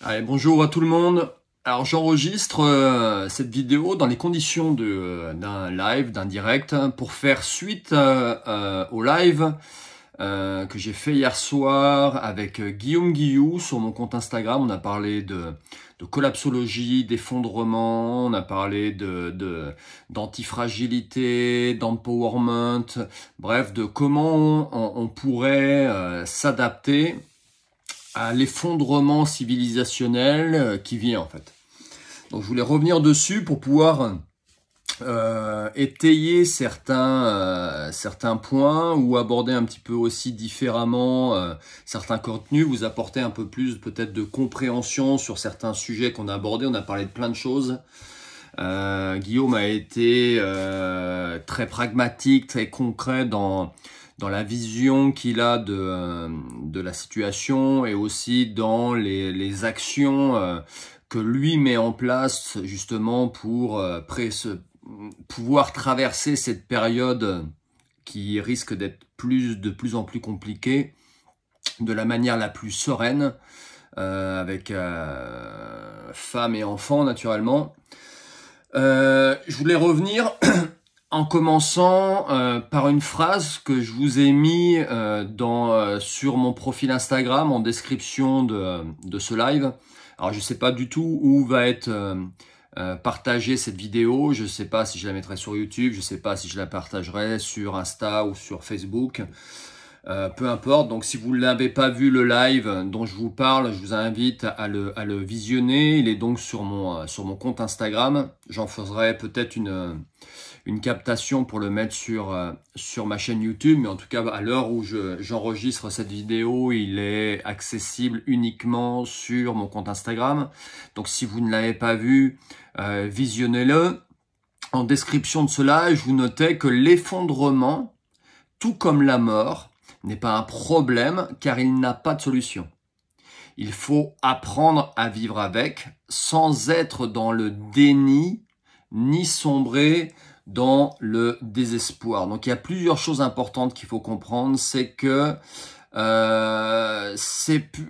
Allez, bonjour à tout le monde. Alors j'enregistre cette vidéo dans les conditions d'un live, d'un direct, pour faire suite au live que j'ai fait hier soir avec Guillaume Guillou sur mon compte Instagram. On a parlé de collapsologie, d'effondrement, on a parlé d'antifragilité, d'empowerment, bref, de comment on pourrait s'adapter à l'effondrement civilisationnel qui vient en fait. Donc je voulais revenir dessus pour pouvoir étayer certains points ou aborder un petit peu aussi différemment certains contenus, vous apporter un peu plus peut-être de compréhension sur certains sujets qu'on a abordés. On a parlé de plein de choses. Guillaume a été très pragmatique, très concret dans la vision qu'il a de la situation et aussi dans les actions que lui met en place justement pour pouvoir traverser cette période qui risque d'être de plus en plus compliquée de la manière la plus sereine avec femmes et enfants naturellement. Je voulais revenir en commençant par une phrase que je vous ai mis sur mon profil Instagram en description de ce live. Alors je sais pas du tout où va être partagée cette vidéo, je sais pas si je la mettrai sur YouTube, je sais pas si je la partagerai sur Insta ou sur Facebook. Peu importe, donc si vous ne l'avez pas vu le live dont je vous parle, je vous invite à le visionner. Il est donc sur mon compte Instagram. J'en ferai peut-être une captation pour le mettre sur ma chaîne YouTube, mais en tout cas à l'heure où j'enregistre cette vidéo, il est accessible uniquement sur mon compte Instagram. Donc si vous ne l'avez pas vu, visionnez-le. En description de cela, je vous notais que l'effondrement, tout comme la mort, n'est pas un problème car il n'a pas de solution. Il faut apprendre à vivre avec sans être dans le déni ni sombrer dans le désespoir. Donc il y a plusieurs choses importantes qu'il faut comprendre, c'est que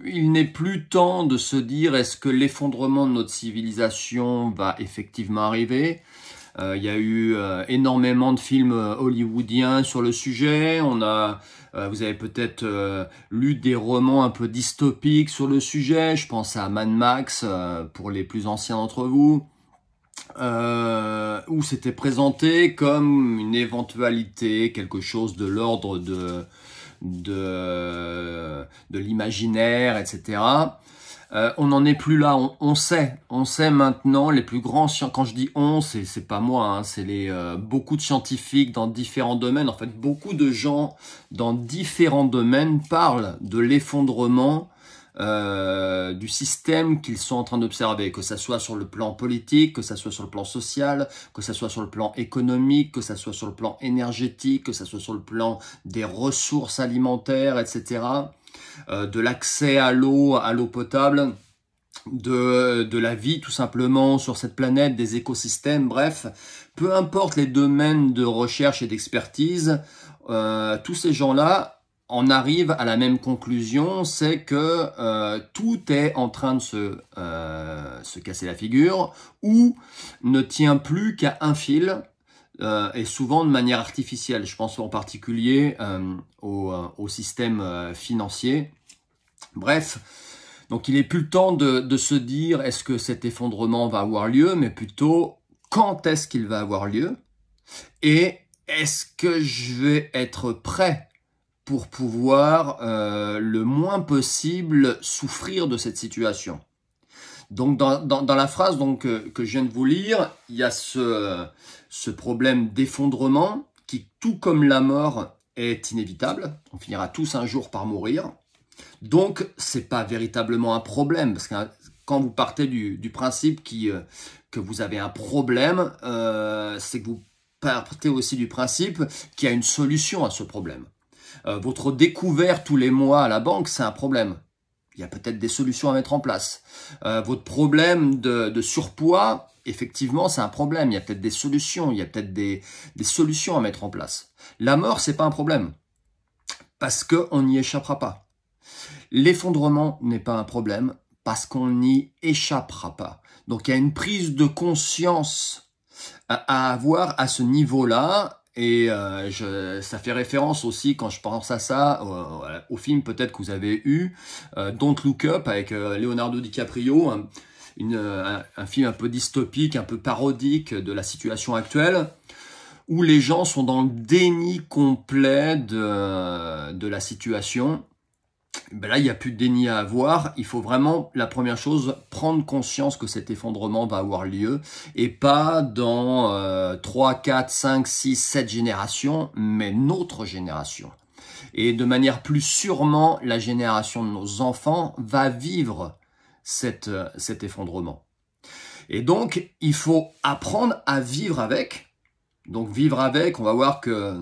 il n'est plus temps de se dire est-ce que l'effondrement de notre civilisation va effectivement arriver. Il y a eu énormément de films hollywoodiens sur le sujet. Vous avez peut-être lu des romans un peu dystopiques sur le sujet. Je pense à Mad Max pour les plus anciens d'entre vous, où c'était présenté comme une éventualité, quelque chose de l'ordre de l'imaginaire, etc. On n'en est plus là, on sait maintenant, les plus grands scientifiques, quand je dis on, c'est pas moi, hein, c'est beaucoup de scientifiques dans différents domaines, en fait beaucoup de gens dans différents domaines parlent de l'effondrement du système qu'ils sont en train d'observer, que ça soit sur le plan politique, que ça soit sur le plan social, que ça soit sur le plan économique, que ça soit sur le plan énergétique, que ça soit sur le plan des ressources alimentaires, etc. De l'accès à l'eau potable, de la vie tout simplement sur cette planète, des écosystèmes, bref, peu importe les domaines de recherche et d'expertise, tous ces gens-là en arrivent à la même conclusion, c'est que tout est en train de se casser la figure ou ne tient plus qu'à un fil, et souvent de manière artificielle. Je pense en particulier au système financier. Bref, donc il n'est plus le temps de se dire est-ce que cet effondrement va avoir lieu, mais plutôt quand est-ce qu'il va avoir lieu et est-ce que je vais être prêt pour pouvoir le moins possible souffrir de cette situation. Donc dans la phrase que je viens de vous lire, il y a ce problème d'effondrement qui, tout comme la mort, est inévitable. On finira tous un jour par mourir. Donc c'est pas véritablement un problème, parce que quand vous partez du principe que vous avez un problème, c'est que vous partez aussi du principe qu'il y a une solution à ce problème. Votre découvert tous les mois à la banque, c'est un problème. Il y a peut-être des solutions à mettre en place. Votre problème de surpoids, effectivement, c'est un problème. Il y a peut-être des solutions. Il y a peut-être des solutions à mettre en place. La mort, c'est pas un problème. Parce qu'on n'y échappera pas. L'effondrement n'est pas un problème. parce qu'on n'y échappera pas. Donc il y a une prise de conscience à avoir à ce niveau-là. Et ça fait référence aussi, quand je pense à ça, au film peut-être que vous avez eu, Don't Look Up, avec Leonardo DiCaprio, un film un peu dystopique, un peu parodique de la situation actuelle, où les gens sont dans le déni complet de la situation. Ben là, il n'y a plus de déni à avoir. Il faut vraiment, la première chose, prendre conscience que cet effondrement va avoir lieu, et pas dans 3, 4, 5, 6, 7 générations, mais notre génération. Et de manière plus sûrement, la génération de nos enfants va vivre cet effondrement. Et donc, il faut apprendre à vivre avec. Donc, vivre avec, on va voir que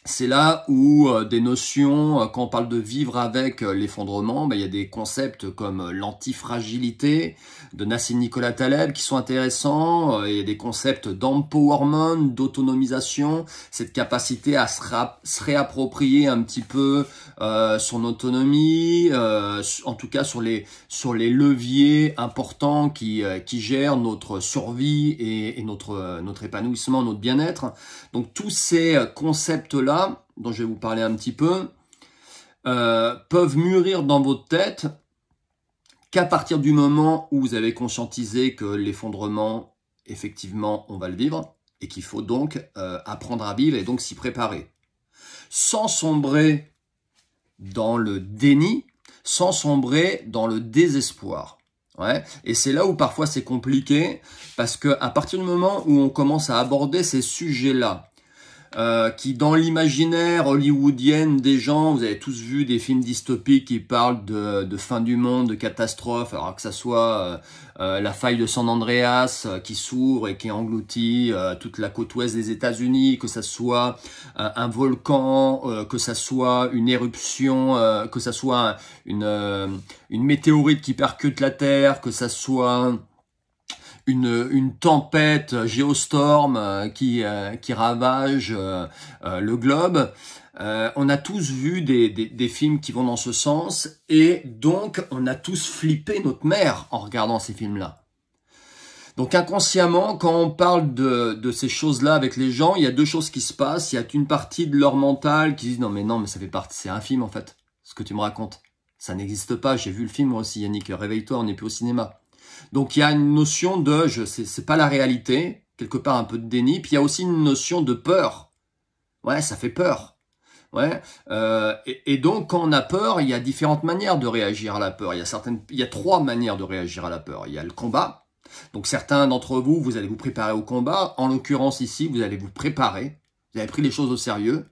c'est là où des notions, quand on parle de vivre avec l'effondrement, il y a des concepts comme l'antifragilité de Nassim Nicolas Taleb qui sont intéressants. Il y a des concepts d'empowerment, d'autonomisation, cette capacité à se réapproprier un petit peu son autonomie, en tout cas sur les leviers importants qui gèrent notre survie et notre épanouissement, notre bien-être. Donc tous ces concepts-là, dont je vais vous parler un petit peu, peuvent mûrir dans votre tête qu'à partir du moment où vous avez conscientisé que l'effondrement, effectivement, on va le vivre, et qu'il faut donc apprendre à vivre et donc s'y préparer. Sans sombrer dans le déni, sans sombrer dans le désespoir. Ouais. Et c'est là où parfois c'est compliqué, parce que à partir du moment où on commence à aborder ces sujets-là, qui dans l'imaginaire hollywoodien des gens, vous avez tous vu des films dystopiques qui parlent de fin du monde, de catastrophe, alors que ça soit la faille de San Andreas qui s'ouvre et qui engloutit toute la côte ouest des États-Unis, que ça soit un volcan, que ça soit une éruption, que ça soit une météorite qui percute la Terre, que ça soit une tempête géostorm qui ravage le globe. On a tous vu des films qui vont dans ce sens, et donc on a tous flippé notre mère en regardant ces films-là. Donc inconsciemment, quand on parle de ces choses-là avec les gens, il y a deux choses qui se passent. Il y a une partie de leur mental qui dit non mais ça fait partie, c'est un film en fait, ce que tu me racontes. Ça n'existe pas, j'ai vu le film moi aussi Yannick, réveille-toi, on n'est plus au cinéma. Donc il y a une notion de c'est pas la réalité, quelque part un peu de déni, puis il y a aussi une notion de peur. Ouais, ça fait peur. Ouais. Et donc quand on a peur, il y a différentes manières de réagir à la peur. Il y a trois manières de réagir à la peur. Il y a le combat. Donc certains d'entre vous, vous allez vous préparer au combat. En l'occurrence ici, vous allez vous préparer. Vous avez pris les choses au sérieux.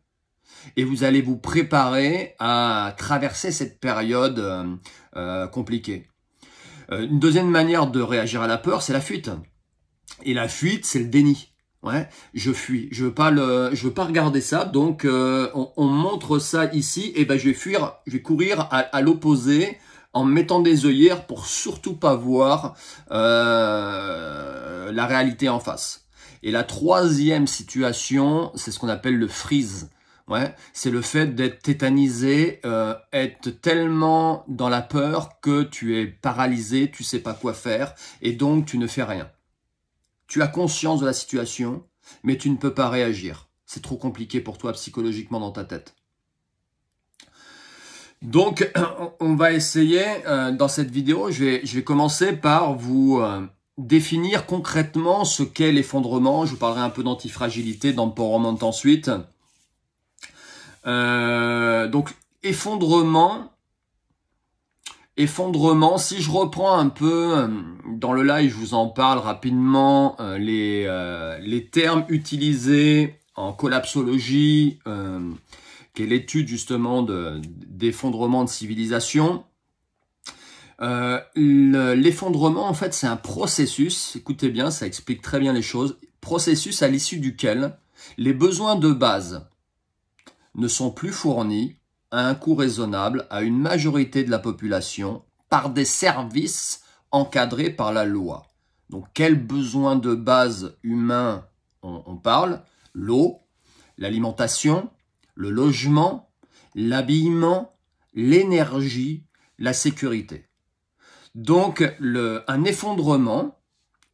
Et vous allez vous préparer à traverser cette période compliquée. Une deuxième manière de réagir à la peur, c'est la fuite. Et la fuite, c'est le déni. Ouais, je fuis. Je veux pas regarder ça. Donc, on montre ça ici. Et ben, je vais fuir. Je vais courir à l'opposé en mettant des œillères pour surtout pas voir la réalité en face. Et la troisième situation, c'est ce qu'on appelle le freeze. Ouais, c'est le fait d'être tétanisé, être tellement dans la peur que tu es paralysé, tu sais pas quoi faire, et donc tu ne fais rien. Tu as conscience de la situation, mais tu ne peux pas réagir. C'est trop compliqué pour toi psychologiquement dans ta tête. Donc, on va essayer, dans cette vidéo, je vais commencer par vous définir concrètement ce qu'est l'effondrement. Je vous parlerai un peu d'antifragilité, d'empowerment ensuite. Donc effondrement, si je reprends un peu dans le live, je vous en parle rapidement, les termes utilisés en collapsologie, qui est l'étude justement d'effondrement de civilisation. L'effondrement, en fait, c'est un processus, écoutez bien, ça explique très bien les choses, processus à l'issue duquel les besoins de base ne sont plus fournis à un coût raisonnable à une majorité de la population par des services encadrés par la loi. Donc, quels besoins de base humains on parle? L'eau, l'alimentation, le logement, l'habillement, l'énergie, la sécurité. Donc, un effondrement,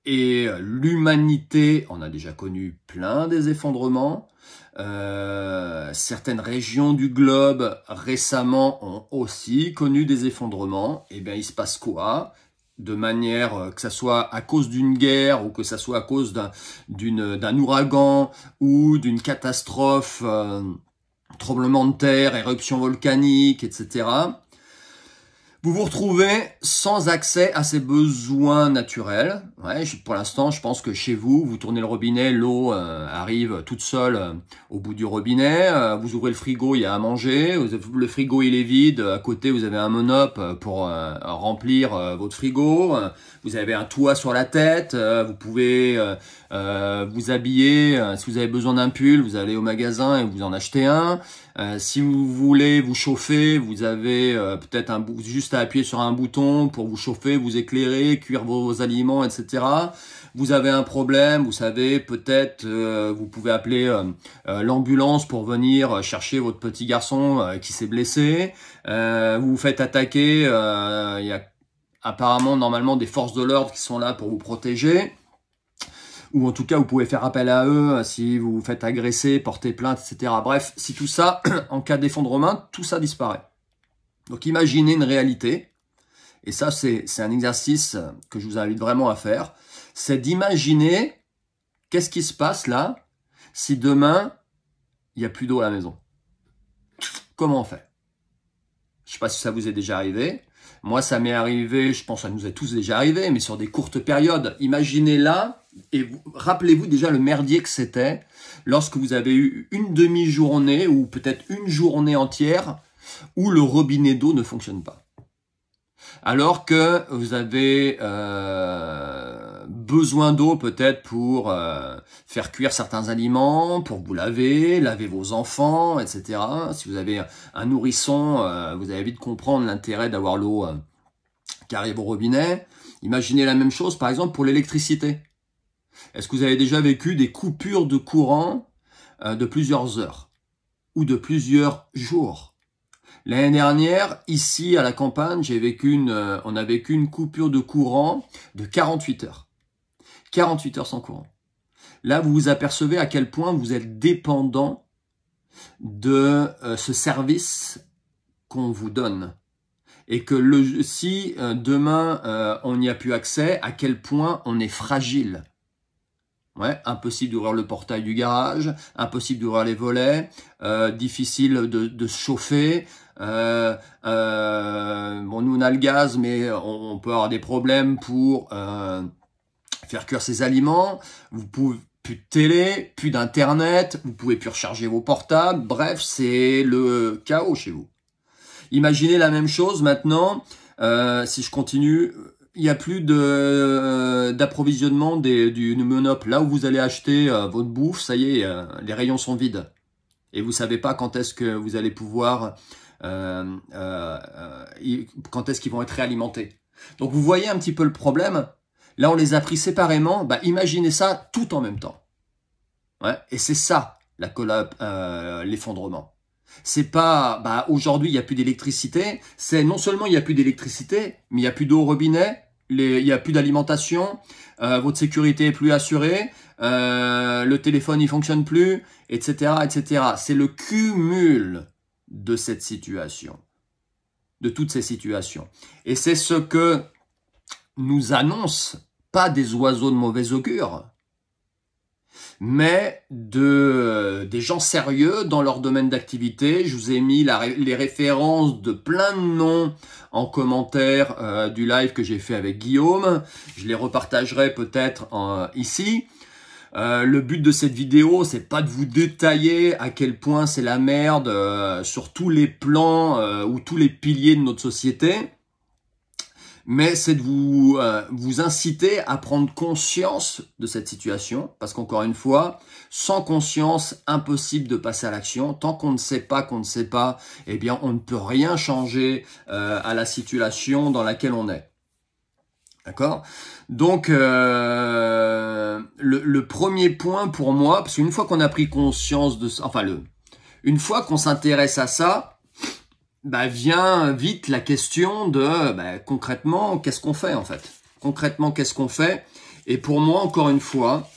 et l'humanité, on a déjà connu plein des effondrements. Certaines régions du globe récemment ont aussi connu des effondrements. Et bien, il se passe quoi? De manière que ça soit à cause d'une guerre ou que ça soit à cause d'un ouragan ou d'une catastrophe, tremblement de terre, éruption volcanique, etc. Vous vous retrouvez sans accès à ces besoins naturels. Ouais, pour l'instant, je pense que chez vous, vous tournez le robinet, l'eau arrive toute seule au bout du robinet. Vous ouvrez le frigo, il y a à manger. Le frigo, il est vide. À côté, vous avez un monop pour remplir votre frigo. Vous avez un toit sur la tête. Vous pouvez vous habiller. Si vous avez besoin d'un pull, vous allez au magasin et vous en achetez un. Si vous voulez vous chauffer, vous avez peut-être juste à appuyer sur un bouton pour vous chauffer, vous éclairer, cuire vos aliments, etc. Vous avez un problème, vous savez, peut-être vous pouvez appeler l'ambulance pour venir chercher votre petit garçon qui s'est blessé. Vous vous faites attaquer, il y a apparemment normalement des forces de l'ordre qui sont là pour vous protéger. Ou en tout cas, vous pouvez faire appel à eux si vous vous faites agresser, porter plainte, etc. Bref, si tout ça, en cas d'effondrement, tout ça disparaît. Donc imaginez une réalité, et ça c'est un exercice que je vous invite vraiment à faire, c'est d'imaginer qu'est-ce qui se passe là si demain, il n'y a plus d'eau à la maison. Comment on fait? Je ne sais pas si ça vous est déjà arrivé. Moi, ça m'est arrivé, je pense que ça nous est tous déjà arrivé, mais sur des courtes périodes. Imaginez là, et rappelez-vous déjà le merdier que c'était lorsque vous avez eu une demi-journée ou peut-être une journée entière où le robinet d'eau ne fonctionne pas. Alors que vous avez besoin d'eau peut-être pour faire cuire certains aliments, pour vous laver vos enfants, etc. Si vous avez un nourrisson, vous allez vite comprendre l'intérêt d'avoir l'eau qui arrive au robinet. Imaginez la même chose par exemple pour l'électricité. Est-ce que vous avez déjà vécu des coupures de courant de plusieurs heures ou de plusieurs jours? L'année dernière, ici à la campagne, on a vécu une coupure de courant de 48 heures. 48 heures sans courant. Là, vous vous apercevez à quel point vous êtes dépendant de ce service qu'on vous donne. Et que si demain on n'y a plus accès, à quel point on est fragile. Ouais, impossible d'ouvrir le portail du garage, impossible d'ouvrir les volets, difficile de se chauffer. Bon, nous on a le gaz, mais on peut avoir des problèmes pour faire cuire ses aliments. Vous pouvez plus de télé, plus d'internet, vous pouvez plus recharger vos portables. Bref, c'est le chaos chez vous. Imaginez la même chose maintenant. Si je continue. Il n'y a plus d'approvisionnement du monop. Là où vous allez acheter votre bouffe, ça y est, les rayons sont vides. Et vous savez pas quand est-ce que vous allez pouvoir, quand est-ce qu'ils vont être réalimentés. Donc vous voyez un petit peu le problème. Là, on les a pris séparément. Bah, imaginez ça tout en même temps. Ouais. Et c'est ça, l'effondrement. C'est pas, bah, aujourd'hui, il n'y a plus d'électricité. C'est non seulement il n'y a plus d'électricité, mais il n'y a plus d'eau au robinet, il n'y a plus d'alimentation, votre sécurité est plus assurée, le téléphone il fonctionne plus, etc., etc. C'est le cumul de cette situation, de toutes ces situations. Et c'est ce que nous annoncent pas des oiseaux de mauvais augure, mais des gens sérieux dans leur domaine d'activité. Je vous ai mis les références de plein de noms en commentaire du live que j'ai fait avec Guillaume. Je les repartagerai peut-être ici. Le but de cette vidéo, c'est pas de vous détailler à quel point c'est la merde sur tous les plans ou tous les piliers de notre société. Mais c'est de vous inciter à prendre conscience de cette situation, parce qu'encore une fois, sans conscience, impossible de passer à l'action. Tant qu'on ne sait pas qu'on ne sait pas, eh bien, on ne peut rien changer à la situation dans laquelle on est. D'accord? Donc, le premier point pour moi, parce qu'une fois qu'on a pris conscience de ça, enfin, une fois qu'on s'intéresse à ça, bah, vient vite la question de concrètement, qu'est-ce qu'on fait en fait? Concrètement, qu'est-ce qu'on fait? Et pour moi, encore une fois,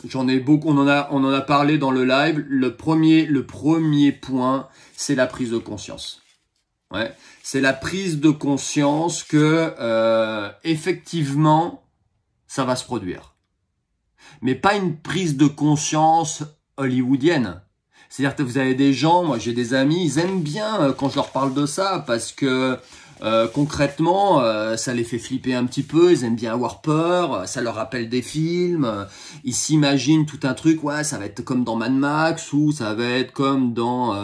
j'en ai beaucoup, on en a parlé dans le live. Le premier point, c'est la prise de conscience. Ouais, c'est la prise de conscience que effectivement, ça va se produire. Mais pas une prise de conscience hollywoodienne. C'est-à-dire que vous avez des gens, moi j'ai des amis, ils aiment bien quand je leur parle de ça parce que concrètement, ça les fait flipper un petit peu, ils aiment bien avoir peur, ça leur rappelle des films, ils s'imaginent tout un truc, ouais, ça va être comme dans Mad Max ou ça va être comme dans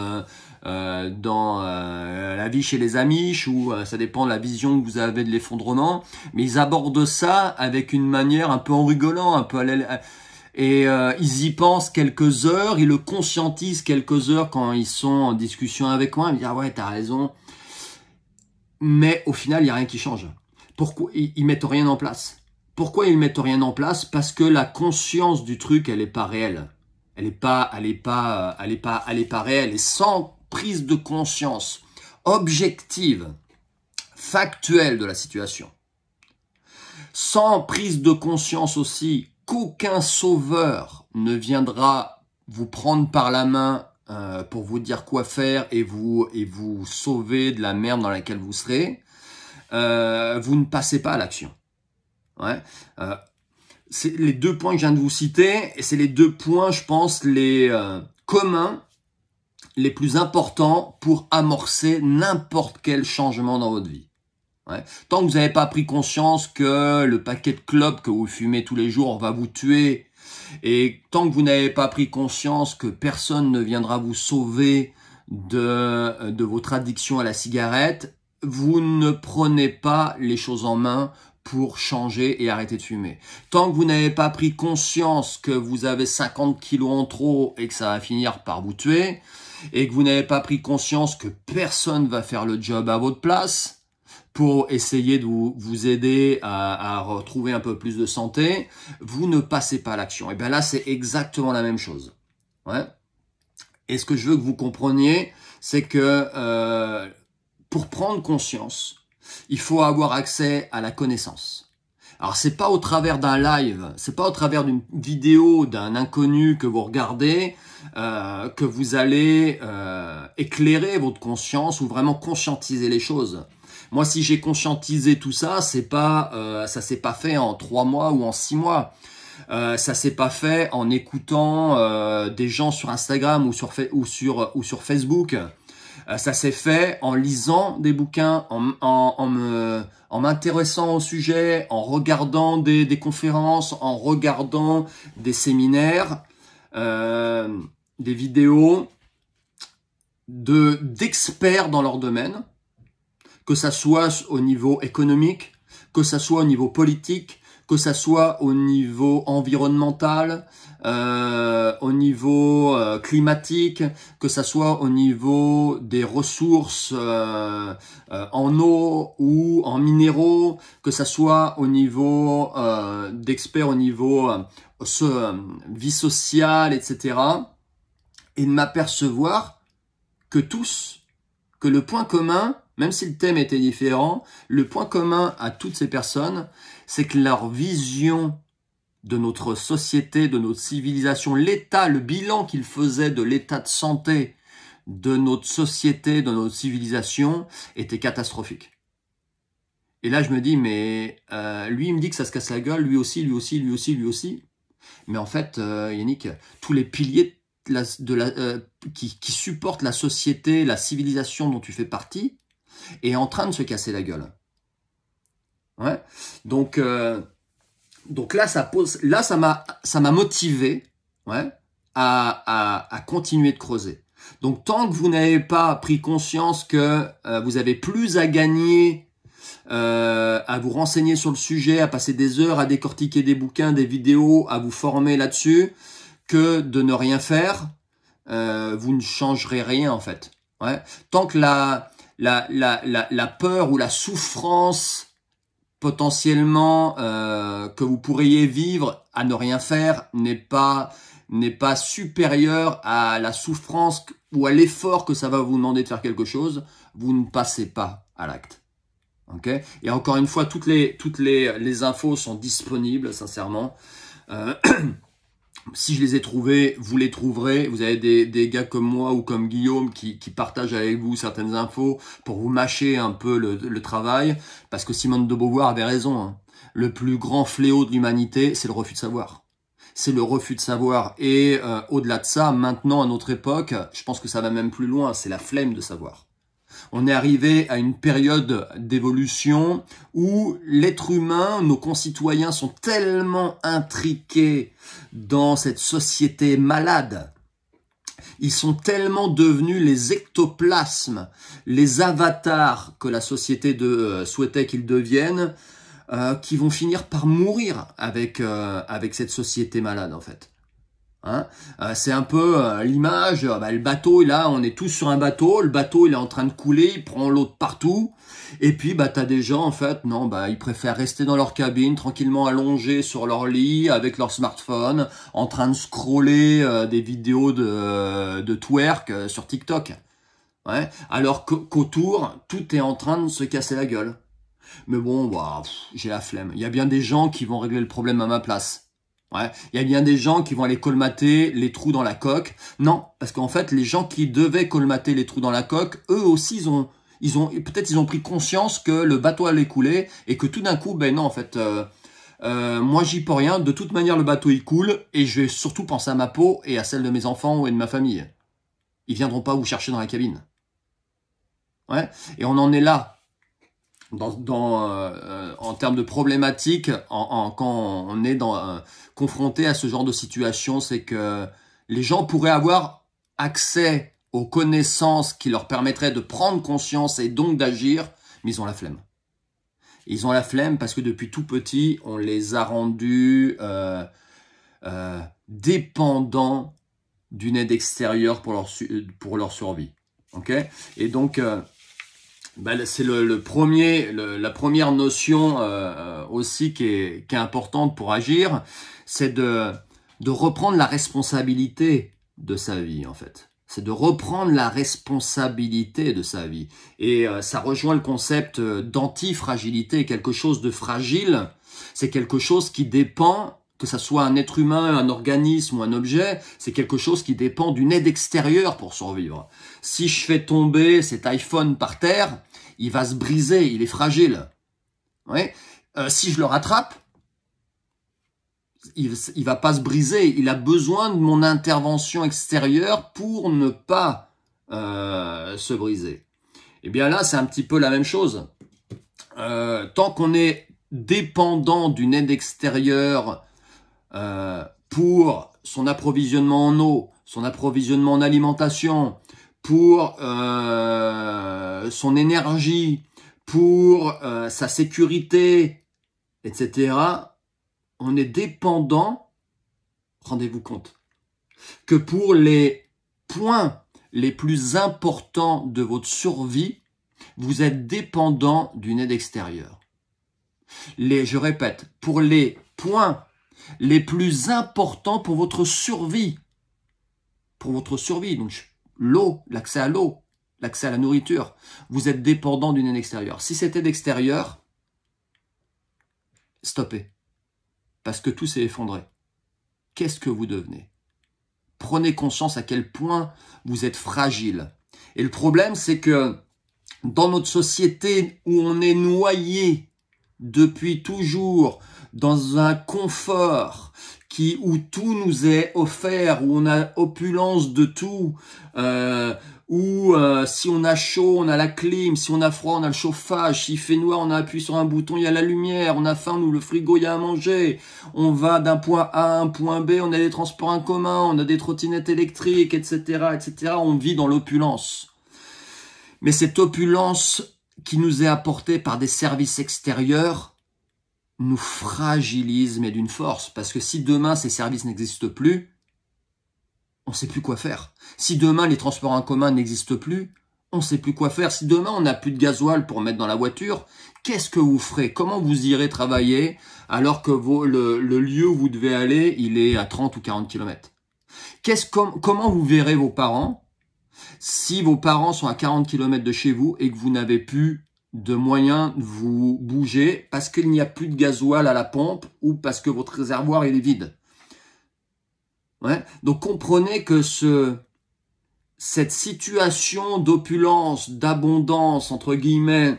La vie chez les Amish ou ça dépend de la vision que vous avez de l'effondrement, mais ils abordent ça avec une manière un peu en rigolant, un peu et ils y pensent quelques heures, ils le conscientisent quelques heures quand ils sont en discussion avec moi, ils me disent ah ouais t'as raison, mais au final il y a rien qui change. Pourquoi ils mettent rien en place? Pourquoi ils mettent rien en place? Parce que la conscience du truc elle est pas réelle, elle est pas réelle, et sans prise de conscience objective, factuelle de la situation, sans prise de conscience aussi qu'aucun sauveur ne viendra vous prendre par la main pour vous dire quoi faire et vous sauver de la merde dans laquelle vous serez, vous ne passez pas à l'action. Ouais. C'est les deux points que je viens de vous citer, et c'est les deux points, je pense, les communs, les plus importants pour amorcer n'importe quel changement dans votre vie. Ouais. Tant que vous n'avez pas pris conscience que le paquet de clopes que vous fumez tous les jours va vous tuer, et tant que vous n'avez pas pris conscience que personne ne viendra vous sauver de votre addiction à la cigarette, vous ne prenez pas les choses en main pour changer et arrêter de fumer. Tant que vous n'avez pas pris conscience que vous avez 50 kilos en trop et que ça va finir par vous tuer, et que vous n'avez pas pris conscience que personne va faire le job à votre place pour essayer de vous aider à retrouver un peu plus de santé, vous ne passez pas à l'action. Et bien là, c'est exactement la même chose. Ouais. Et ce que je veux que vous compreniez, c'est que pour prendre conscience, il faut avoir accès à la connaissance. Alors c'est pas au travers d'un live, c'est pas au travers d'une vidéo d'un inconnu que vous regardez que vous allez éclairer votre conscience ou vraiment conscientiser les choses. Moi, si j'ai conscientisé tout ça, ça s'est pas fait en 3 mois ou en 6 mois. Ça s'est pas fait en écoutant des gens sur Instagram ou sur Facebook. Ça s'est fait en lisant des bouquins, en m'intéressant au sujet, en regardant des conférences, en regardant des séminaires, des vidéos d'experts dans leur domaine, que ça soit au niveau économique, que ça soit au niveau politique, que ça soit au niveau environnemental, au niveau climatique, que ça soit au niveau des ressources en eau ou en minéraux, que ça soit au niveau d'experts au niveau vie sociale, etc. Et de m'apercevoir que le point commun, même si le thème était différent, le point commun à toutes ces personnes, c'est que leur vision de notre société, de notre civilisation, le bilan qu'ils faisaient de l'état de santé de notre société, de notre civilisation, était catastrophique. Et là, je me dis, mais lui, il me dit que ça se casse la gueule, lui aussi. Mais en fait, Yannick, tous les piliers qui supportent la société, la civilisation dont tu fais partie, est en train de se casser la gueule. Ouais. Donc là, ça m'a motivé, ouais, à continuer de creuser. Donc tant que vous n'avez pas pris conscience que vous avez plus à gagner à vous renseigner sur le sujet, à passer des heures à décortiquer des bouquins, des vidéos, à vous former là-dessus, que de ne rien faire, vous ne changerez rien en fait. Ouais. Tant que la peur ou la souffrance potentiellement que vous pourriez vivre à ne rien faire n'est pas supérieure à la souffrance ou à l'effort que ça va vous demander de faire quelque chose, vous ne passez pas à l'acte. Okay, et encore une fois, toutes les infos sont disponibles, sincèrement. Si je les ai trouvées, vous les trouverez. Vous avez des gars comme moi ou comme Guillaume qui partagent avec vous certaines infos pour vous mâcher un peu le travail. Parce que Simone de Beauvoir avait raison. Hein. Le plus grand fléau de l'humanité, c'est le refus de savoir. C'est le refus de savoir. Et au-delà de ça, maintenant, à notre époque, je pense que ça va même plus loin, c'est la flemme de savoir. On est arrivé à une période d'évolution où l'être humain, nos concitoyens sont tellement intriqués dans cette société malade. Ils sont tellement devenus les ectoplasmes, les avatars que la société souhaitait qu'ils deviennent, qui vont finir par mourir avec cette société malade en fait. Hein, c'est un peu l'image, le bateau, là, on est tous sur un bateau, le bateau il est en train de couler, il prend l'eau de partout, et puis t'as des gens en fait, non, ils préfèrent rester dans leur cabine, tranquillement allongés sur leur lit, avec leur smartphone, en train de scroller des vidéos de twerk sur TikTok. Ouais, alors qu'autour, tout est en train de se casser la gueule. Mais bon, j'ai la flemme. Il y a bien des gens qui vont régler le problème à ma place. Ouais, il y a bien des gens qui vont aller colmater les trous dans la coque. Non, parce qu'en fait, les gens qui devaient colmater les trous dans la coque, eux aussi, peut-être ils ont pris conscience que le bateau allait couler et que tout d'un coup, non, en fait, moi j'y peux rien. De toute manière, le bateau il coule et je vais surtout penser à ma peau et à celle de mes enfants et de ma famille. Ils viendront pas vous chercher dans la cabine. Ouais, et on en est là. En termes de problématiques, quand on est confronté à ce genre de situation, c'est que les gens pourraient avoir accès aux connaissances qui leur permettraient de prendre conscience et donc d'agir, mais ils ont la flemme. Ils ont la flemme parce que depuis tout petit, on les a rendus dépendants d'une aide extérieure pour leur survie. Okay, et donc c'est la première notion aussi qui est importante pour agir, c'est de reprendre la responsabilité de sa vie en fait. C'est de reprendre la responsabilité de sa vie. Et ça rejoint le concept d'antifragilité. Quelque chose de fragile, c'est quelque chose qui dépend, que ça soit un être humain, un organisme ou un objet, c'est quelque chose qui dépend d'une aide extérieure pour survivre. Si je fais tomber cet iPhone par terre, il va se briser, il est fragile. Ouais. Si je le rattrape, il va pas se briser. Il a besoin de mon intervention extérieure pour ne pas se briser. Et bien là, c'est un petit peu la même chose. Tant qu'on est dépendant d'une aide extérieure pour son approvisionnement en eau, son approvisionnement en alimentation, pour son énergie, pour sa sécurité, etc., on est dépendant, rendez-vous compte, que pour les points les plus importants de votre survie, vous êtes dépendant d'une aide extérieure. Je répète, pour les points les plus importants pour votre survie, donc l'eau, l'accès à l'eau, l'accès à la nourriture, vous êtes dépendant d'une aide extérieure. Si cette aide extérieure, stoppez, parce que tout s'est effondré. Qu'est-ce que vous devenez? Prenez conscience à quel point vous êtes fragile. Et le problème, c'est que dans notre société où on est noyé depuis toujours dans un confort où tout nous est offert, où on a opulence de tout, où si on a chaud, on a la clim, si on a froid, on a le chauffage, s'il fait noir, on a appuyé sur un bouton, il y a la lumière, on a faim, nous, le frigo, il y a à manger, on va d'un point A à un point B, on a des transports en commun, on a des trottinettes électriques, etc., etc., on vit dans l'opulence. Mais cette opulence qui nous est apportée par des services extérieurs nous fragilise, mais d'une force. Parce que si demain ces services n'existent plus, on ne sait plus quoi faire. Si demain les transports en commun n'existent plus, on ne sait plus quoi faire. Si demain on n'a plus de gasoil pour mettre dans la voiture, qu'est-ce que vous ferez? Comment vous irez travailler alors que le lieu où vous devez aller, il est à 30 ou 40 km? Comment vous verrez vos parents Si vos parents sont à 40 km de chez vous et que vous n'avez plus de moyens de vous bouger parce qu'il n'y a plus de gasoil à la pompe ou parce que votre réservoir il est vide. Ouais. Donc comprenez que cette situation d'opulence, d'abondance, entre guillemets,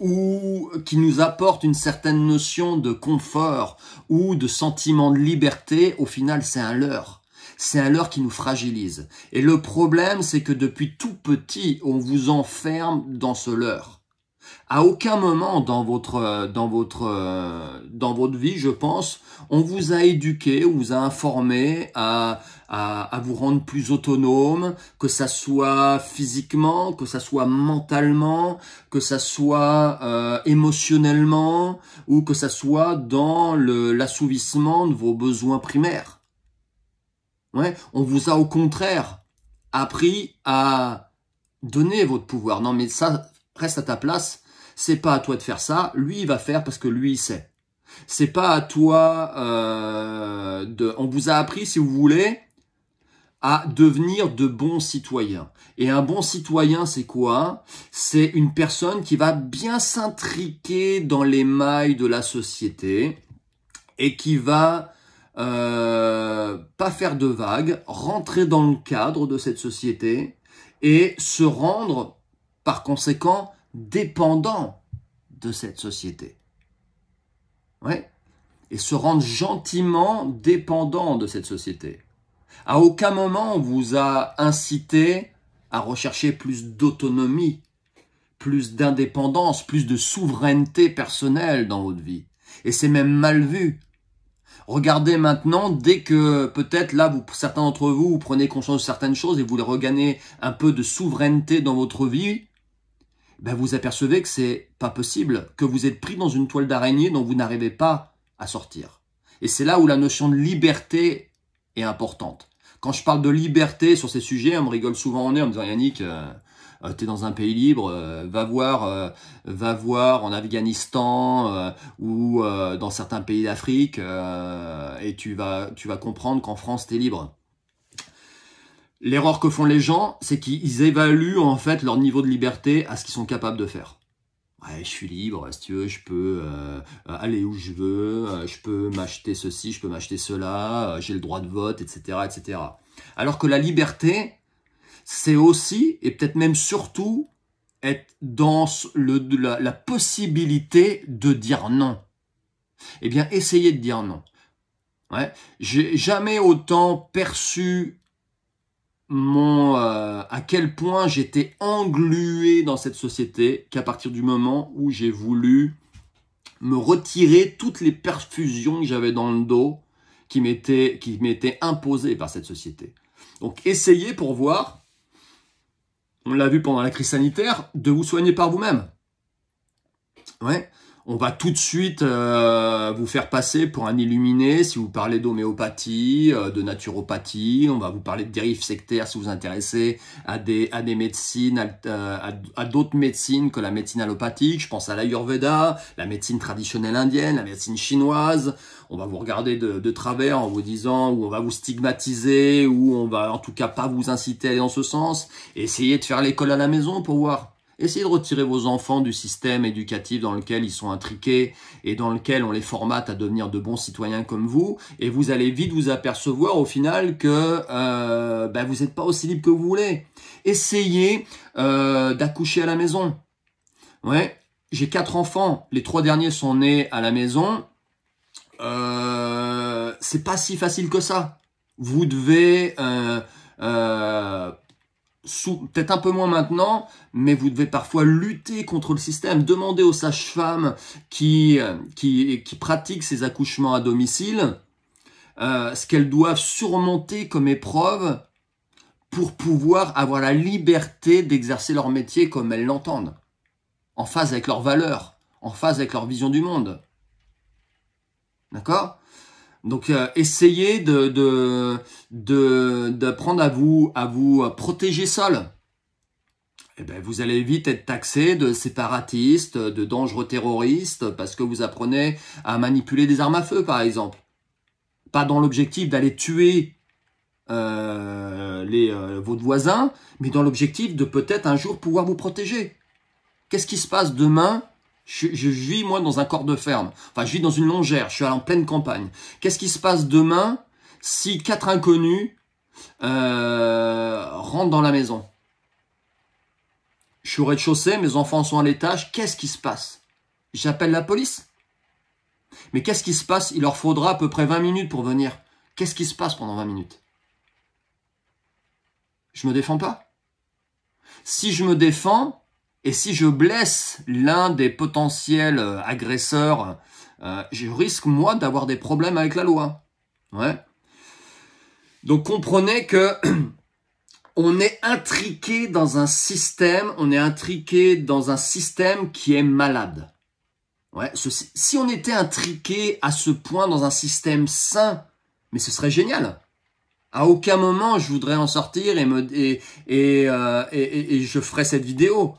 ou qui nous apporte une certaine notion de confort ou de sentiment de liberté, au final, c'est un leurre. C'est un leurre qui nous fragilise. Et le problème, c'est que depuis tout petit, on vous enferme dans ce leurre. À aucun moment dans votre vie, je pense, on vous a éduqué, on vous a informé à vous rendre plus autonome, que ça soit physiquement, que ça soit mentalement, que ça soit émotionnellement, ou que ça soit dans l'assouvissement de vos besoins primaires. Ouais, on vous a au contraire appris à donner votre pouvoir. Non, mais ça, reste à ta place. C'est pas à toi de faire ça. Lui, il va faire parce que lui, il sait. C'est pas à toi on vous a appris, si vous voulez, à devenir de bons citoyens. Et un bon citoyen, c'est quoi? C'est une personne qui va bien s'intriquer dans les mailles de la société et qui va pas faire de vagues, rentrer dans le cadre de cette société et se rendre, par conséquent, dépendant de cette société. Ouais. Et se rendre gentiment dépendant de cette société. À aucun moment on vous a incité à rechercher plus d'autonomie, plus d'indépendance, plus de souveraineté personnelle dans votre vie. Et c'est même mal vu. Regardez maintenant, dès que peut-être là, certains d'entre vous, vous prenez conscience de certaines choses et vous voulez regagner un peu de souveraineté dans votre vie, ben vous apercevez que c'est pas possible, que vous êtes pris dans une toile d'araignée dont vous n'arrivez pas à sortir. Et c'est là où la notion de liberté est importante. Quand je parle de liberté sur ces sujets, on me rigole souvent en nez en me disant Yannick, t'es dans un pays libre, va voir en Afghanistan ou dans certains pays d'Afrique et tu vas comprendre qu'en France t'es libre. L'erreur que font les gens, c'est qu'ils évaluent en fait leur niveau de liberté à ce qu'ils sont capables de faire. Ouais, je suis libre, si tu veux, je peux aller où je veux, je peux m'acheter ceci, je peux m'acheter cela, j'ai le droit de vote, etc., etc. Alors que la liberté, c'est aussi, et peut-être même surtout, être dans la possibilité de dire non. Eh bien, essayez de dire non. Ouais. J'ai jamais autant perçu à quel point j'étais englué dans cette société qu'à partir du moment où j'ai voulu me retirer toutes les perfusions que j'avais dans le dos qui m'étaient imposées par cette société. Donc essayez pour voir, on l'a vu pendant la crise sanitaire, de vous soigner par vous-même. Ouais. On va tout de suite vous faire passer pour un illuminé si vous parlez d'homéopathie, de naturopathie. On va vous parler de dérives sectaires si vous vous intéressez à des médecines, à d'autres médecines que la médecine allopathique. Je pense à l'Ayurveda, la médecine traditionnelle indienne, la médecine chinoise. On va vous regarder de travers en vous disant, ou on va vous stigmatiser, ou on va en tout cas pas vous inciter à aller dans ce sens. Essayez de faire l'école à la maison pour voir. Essayez de retirer vos enfants du système éducatif dans lequel ils sont intriqués et dans lequel on les formate à devenir de bons citoyens comme vous. Et vous allez vite vous apercevoir au final que vous n'êtes pas aussi libre que vous voulez. Essayez d'accoucher à la maison. Ouais, j'ai 4 enfants. Les 3 derniers sont nés à la maison. C'est pas si facile que ça. Vous devez... peut-être un peu moins maintenant, mais vous devez parfois lutter contre le système. Demandez aux sages-femmes qui pratiquent ces accouchements à domicile ce qu'elles doivent surmonter comme épreuve pour pouvoir avoir la liberté d'exercer leur métier comme elles l'entendent, en phase avec leurs valeurs, en phase avec leur vision du monde. D'accord ? Donc essayez d'apprendre à vous protéger seul. Eh ben, vous allez vite être taxé de séparatistes, de dangereux terroristes, parce que vous apprenez à manipuler des armes à feu, par exemple. Pas dans l'objectif d'aller tuer votre voisin, mais dans l'objectif de peut-être un jour pouvoir vous protéger. Qu'est-ce qui se passe demain? Je vis, moi, dans un corps de ferme. Enfin, je vis dans une longère. Je suis en pleine campagne. Qu'est-ce qui se passe demain si 4 inconnus rentrent dans la maison? Je suis au rez-de-chaussée, mes enfants sont à l'étage. Qu'est-ce qui se passe? J'appelle la police. Mais qu'est-ce qui se passe? Il leur faudra à peu près 20 minutes pour venir. Qu'est-ce qui se passe pendant 20 minutes? Je me défends pas. Si je me défends, et si je blesse l'un des potentiels agresseurs, je risque, moi, d'avoir des problèmes avec la loi. Ouais. Donc, comprenez que on est intriqué dans un système, qui est malade. Ouais. Si on était intriqué à ce point dans un système sain, mais ce serait génial. À aucun moment, je voudrais en sortir et je ferais cette vidéo.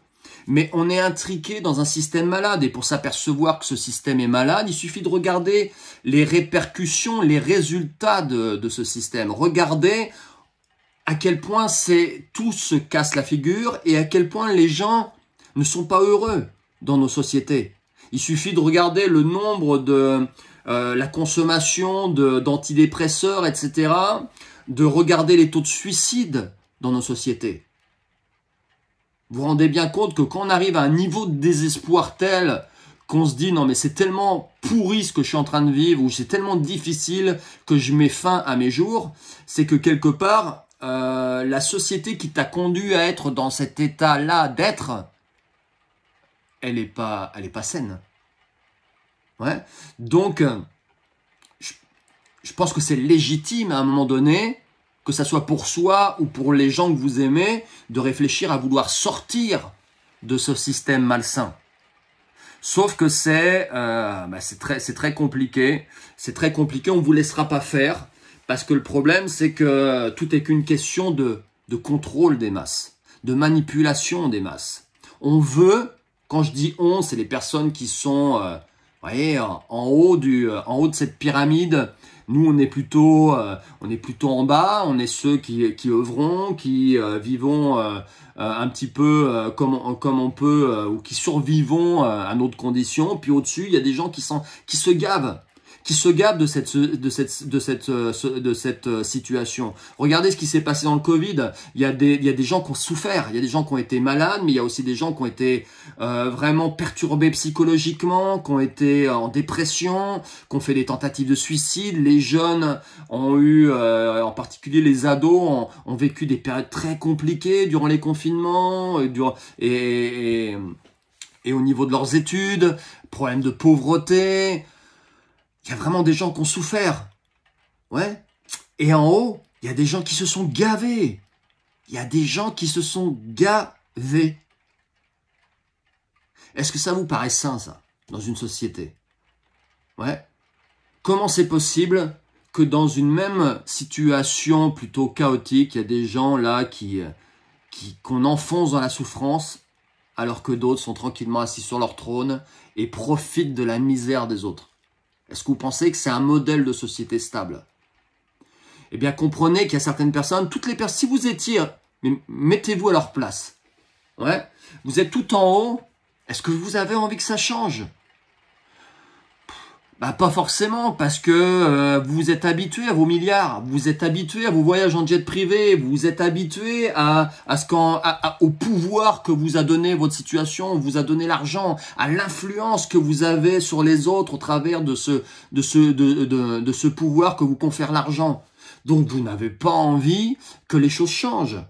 Mais on est intriqué dans un système malade. Et pour s'apercevoir que ce système est malade, il suffit de regarder les répercussions, les résultats de ce système. Regardez à quel point tout se casse la figure et à quel point les gens ne sont pas heureux dans nos sociétés. Il suffit de regarder le nombre de la consommation d'antidépresseurs, etc., de regarder les taux de suicide dans nos sociétés. Vous vous rendez bien compte que quand on arrive à un niveau de désespoir tel qu'on se dit non mais c'est tellement pourri ce que je suis en train de vivre ou c'est tellement difficile que je mets fin à mes jours, c'est que quelque part la société qui t'a conduit à être dans cet état-là d'être, elle est pas saine. Ouais. Donc je pense que c'est légitime à un moment donné, que ça soit pour soi ou pour les gens que vous aimez, de réfléchir à vouloir sortir de ce système malsain. Sauf que c'est très compliqué. C'est très compliqué, on ne vous laissera pas faire. Parce que le problème, c'est que tout est qu'une question de contrôle des masses, de manipulation des masses. On veut, quand je dis on, c'est les personnes qui sont voyez, en haut de cette pyramide. Nous, on est plutôt en bas. On est ceux qui œuvront, qui vivons un petit peu comme on peut ou qui survivons à notre condition. Puis au-dessus, il y a des gens qui se gavent. De cette situation. Regardez ce qui s'est passé dans le Covid. Il y a des gens qui ont souffert, il y a des gens qui ont été malades, mais il y a aussi des gens qui ont été vraiment perturbés psychologiquement, qui ont été en dépression, qui ont fait des tentatives de suicide. Les jeunes ont eu, en particulier les ados, ont vécu des périodes très compliquées durant les confinements et au niveau de leurs études, problèmes de pauvreté. Il y a vraiment des gens qui ont souffert. Ouais. Et en haut, il y a des gens qui se sont gavés. Il y a des gens qui se sont gavés. Est-ce que ça vous paraît sain, ça, dans une société? Ouais. Comment c'est possible que dans une même situation plutôt chaotique, il y a des gens là qu'on enfonce dans la souffrance, alors que d'autres sont tranquillement assis sur leur trône et profitent de la misère des autres? Est-ce que vous pensez que c'est un modèle de société stable? Eh bien, comprenez qu'il y a certaines personnes, si vous étiez, mettez-vous à leur place. Ouais. Vous êtes tout en haut. Est-ce que vous avez envie que ça change? Bah, pas forcément, parce que vous êtes habitué à vos milliards, vous êtes habitué à vos voyages en jet privé, vous êtes habitué au pouvoir que vous a donné votre situation, vous a donné l'argent, à l'influence que vous avez sur les autres au travers de ce pouvoir que vous confère l'argent. Donc vous n'avez pas envie que les choses changent.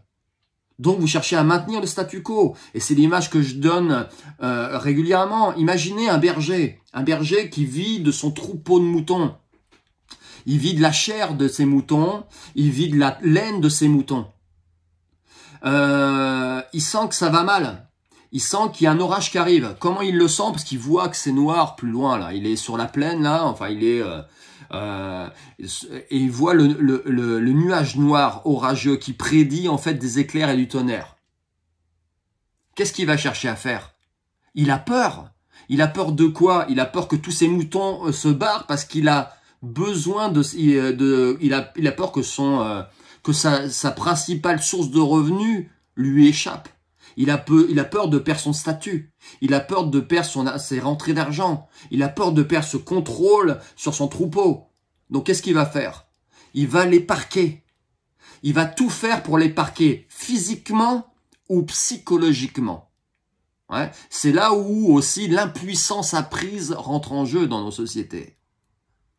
Donc vous cherchez à maintenir le statu quo. Et c'est l'image que je donne régulièrement. Imaginez un berger qui vit de son troupeau de moutons. Il vit de la chair de ses moutons, il vit de la laine de ses moutons. Il sent que ça va mal. Il sent qu'il y a un orage qui arrive. Comment il le sent? Parce qu'il voit que c'est noir plus loin, là. Il est sur la plaine, là. Enfin, il est... et il voit le nuage noir orageux qui prédit en fait des éclairs et du tonnerre. Qu'est-ce qu'il va chercher à faire? Il a peur. Il a peur de quoi? Il a peur que tous ses moutons se barrent parce qu'il a besoin il a peur que que sa principale source de revenus lui échappe. Il a peur de perdre son statut. Il a peur de perdre ses rentrées d'argent. Il a peur de perdre ce contrôle sur son troupeau. Donc, qu'est-ce qu'il va faire? Il va les parquer. Il va tout faire pour les parquer, physiquement ou psychologiquement. Ouais. C'est là où aussi l'impuissance apprise rentre en jeu dans nos sociétés.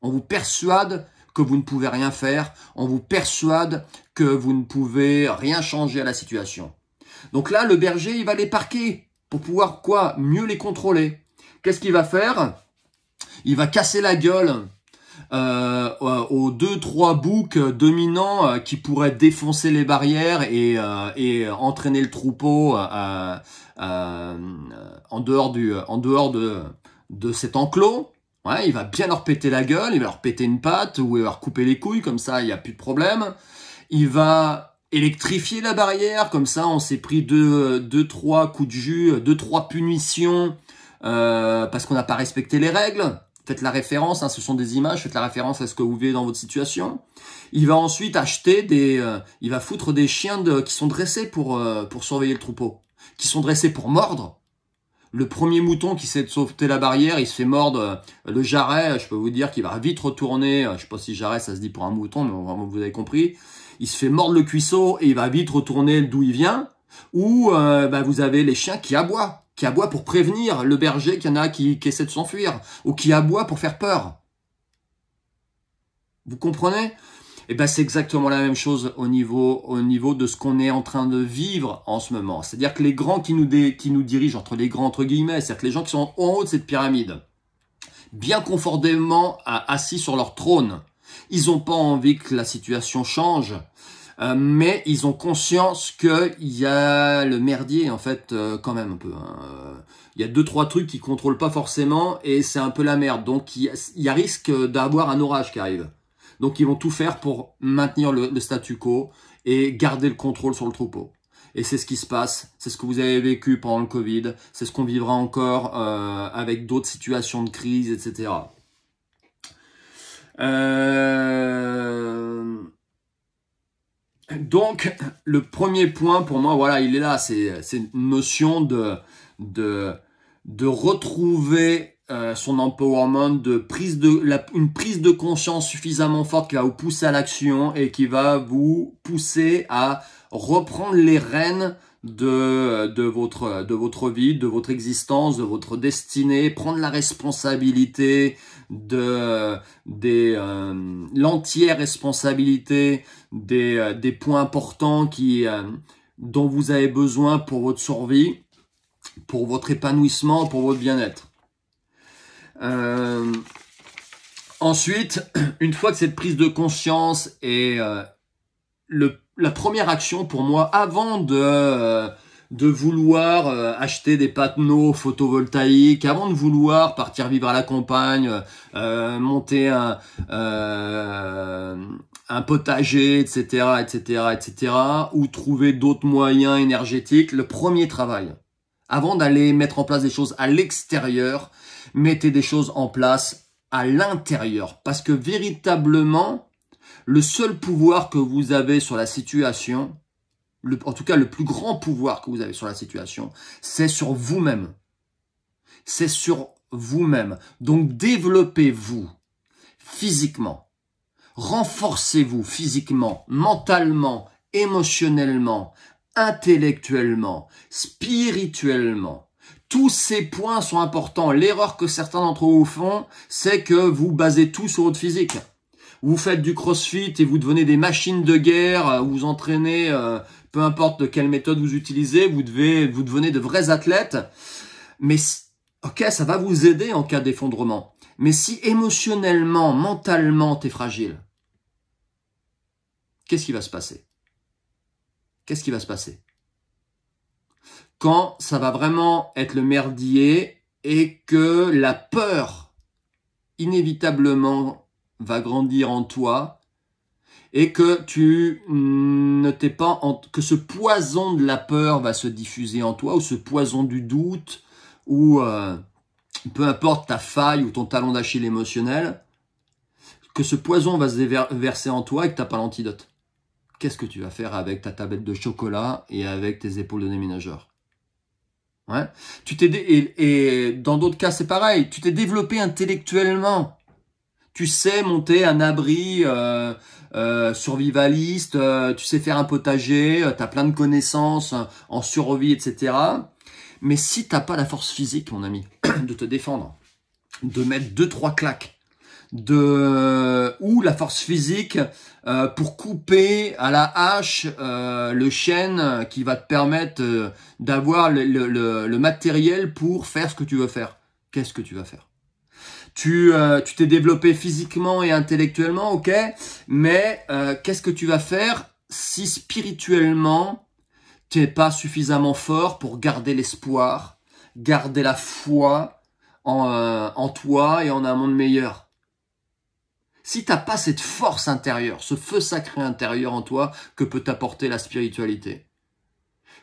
On vous persuade que vous ne pouvez rien faire. On vous persuade que vous ne pouvez rien changer à la situation. Donc là, le berger, il va les parquer pour pouvoir quoi? Mieux les contrôler. Qu'est-ce qu'il va faire? Il va casser la gueule aux 2-3 boucs dominants qui pourraient défoncer les barrières et entraîner le troupeau en dehors de cet enclos. Ouais, il va bien leur péter la gueule, il va leur péter une patte ou il va leur couper les couilles, comme ça il n'y a plus de problème. Il va électrifier la barrière, comme ça on s'est pris 2-3 coups de jus, 2-3 punitions parce qu'on n'a pas respecté les règles. Faites la référence, hein, ce sont des images, faites la référence à ce que vous vivez dans votre situation. Il va ensuite acheter il va foutre des chiens qui sont dressés pour surveiller le troupeau, qui sont dressés pour mordre. Le premier mouton qui sait de sauter la barrière, il se fait mordre le jarret, je peux vous dire qu'il va vite retourner, je sais pas si jarret ça se dit pour un mouton, mais vous avez compris. Il se fait mordre le cuisseau et il va vite retourner d'où il vient. Ou vous avez les chiens qui aboient pour prévenir le berger qu'il y en a qui essaient de s'enfuir, ou qui aboient pour faire peur. Vous comprenez? Eh ben c'est exactement la même chose au niveau de ce qu'on est en train de vivre en ce moment. C'est-à-dire que les grands qui nous dirigent, entre les grands entre guillemets, c'est-à-dire que les gens qui sont en haut de cette pyramide, bien confortablement assis sur leur trône, ils n'ont pas envie que la situation change. Mais ils ont conscience qu'il y a le merdier en fait quand même un peu. Hein. Il y a 2-3 trucs qu'ils contrôlent pas forcément et c'est un peu la merde. Donc il y a risque d'avoir un orage qui arrive. Donc ils vont tout faire pour maintenir le statu quo et garder le contrôle sur le troupeau. Et c'est ce qui se passe, c'est ce que vous avez vécu pendant le Covid, c'est ce qu'on vivra encore avec d'autres situations de crise, etc. Donc, le premier point pour moi, voilà, il est là. C'est une notion de retrouver son empowerment, une prise de conscience suffisamment forte qui va vous pousser à l'action et qui va vous pousser à reprendre les rênes de votre vie, de votre existence, de votre destinée, prendre la responsabilité l'entière responsabilité des points importants dont vous avez besoin pour votre survie, pour votre épanouissement, pour votre bien-être. Ensuite, une fois que cette prise de conscience est la première action pour moi, avant de vouloir acheter des panneaux photovoltaïques, avant de vouloir partir vivre à la campagne, monter un potager, etc., etc., etc., ou trouver d'autres moyens énergétiques, le premier travail, avant d'aller mettre en place des choses à l'extérieur, mettez des choses en place à l'intérieur, parce que véritablement, le seul pouvoir que vous avez sur la situation, en tout cas le plus grand pouvoir que vous avez sur la situation, c'est sur vous-même. C'est sur vous-même. Donc développez-vous physiquement. Renforcez-vous physiquement, mentalement, émotionnellement, intellectuellement, spirituellement. Tous ces points sont importants. L'erreur que certains d'entre vous font, c'est que vous basez tout sur votre physique. Vous faites du crossfit et vous devenez des machines de guerre, vous entraînez, peu importe de quelle méthode vous utilisez, vous devenez de vrais athlètes. Mais ok, ça va vous aider en cas d'effondrement. Mais si émotionnellement, mentalement, t'es fragile, qu'est-ce qui va se passer? Qu'est-ce qui va se passer? Quand ça va vraiment être le merdier et que la peur, inévitablement, va grandir en toi et que que ce poison de la peur va se diffuser en toi, ou ce poison du doute, ou peu importe ta faille ou ton talon d'Achille émotionnel, que ce poison va se verser en toi et que tu n'as pas l'antidote. qu'est-ce que tu vas faire avec ta tablette de chocolat et avec tes épaules de déménageur? Ouais. Et dans d'autres cas, c'est pareil. Tu t'es développé intellectuellement. Tu sais monter un abri survivaliste, tu sais faire un potager, tu as plein de connaissances en survie, etc. Mais si t'as pas la force physique, mon ami, de te défendre, de mettre 2-3 claques, ou la force physique pour couper à la hache le chêne qui va te permettre d'avoir le matériel pour faire ce que tu veux faire. Qu'est-ce que tu vas faire? Tu t'es développé physiquement et intellectuellement, ok, mais qu'est-ce que tu vas faire si spirituellement tu n'es pas suffisamment fort pour garder l'espoir, garder la foi en toi et en un monde meilleur? Si t'as pas cette force intérieure, ce feu sacré intérieur en toi que peut t'apporter la spiritualité,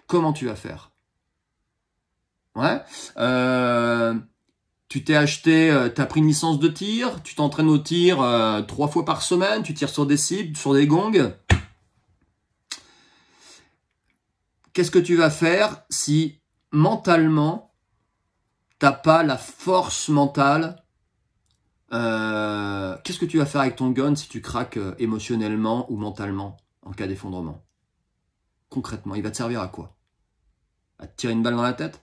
comment tu vas faire? Ouais. Tu t'es acheté, t'as pris une licence de tir, tu t'entraînes au tir 3 fois par semaine, tu tires sur des cibles, sur des gongs. Qu'est-ce que tu vas faire si mentalement t'as pas la force mentale? Qu'est-ce que tu vas faire avec ton gun si tu craques émotionnellement ou mentalement en cas d'effondrement? Concrètement, il va te servir à quoi? À te tirer une balle dans la tête?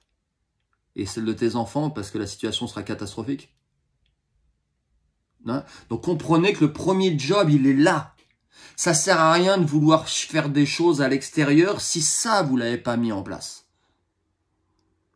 Et celle de tes enfants parce que la situation sera catastrophique? Hein? Donc comprenez que le premier job, il est là. Ça sert à rien de vouloir faire des choses à l'extérieur si ça, vous l'avez pas mis en place.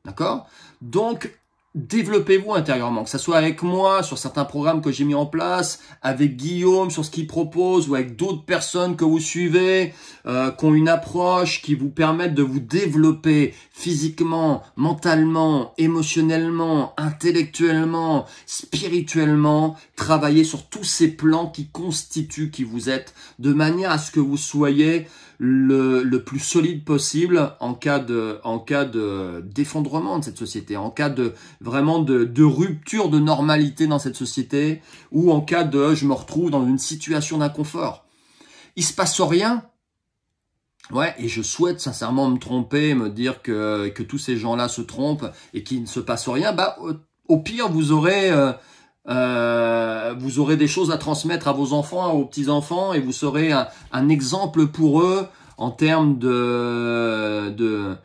D'accord? Donc, développez-vous intérieurement, que ce soit avec moi sur certains programmes que j'ai mis en place, avec Guillaume sur ce qu'il propose ou avec d'autres personnes que vous suivez, qui ont une approche qui vous permettent de vous développer physiquement, mentalement, émotionnellement, intellectuellement, spirituellement, travailler sur tous ces plans qui constituent qui vous êtes, de manière à ce que vous soyez le plus solide possible en cas de d'effondrement de cette société, en cas de vraiment de rupture de normalité dans cette société, ou en cas de je me retrouve dans une situation d'inconfort. Il se passe rien. Ouais, et je souhaite sincèrement me tromper, me dire que tous ces gens-là se trompent et qu'il ne se passe rien. Bah, au pire, vous aurez des choses à transmettre à vos enfants, à vos petits-enfants, et vous serez un exemple pour eux en termes de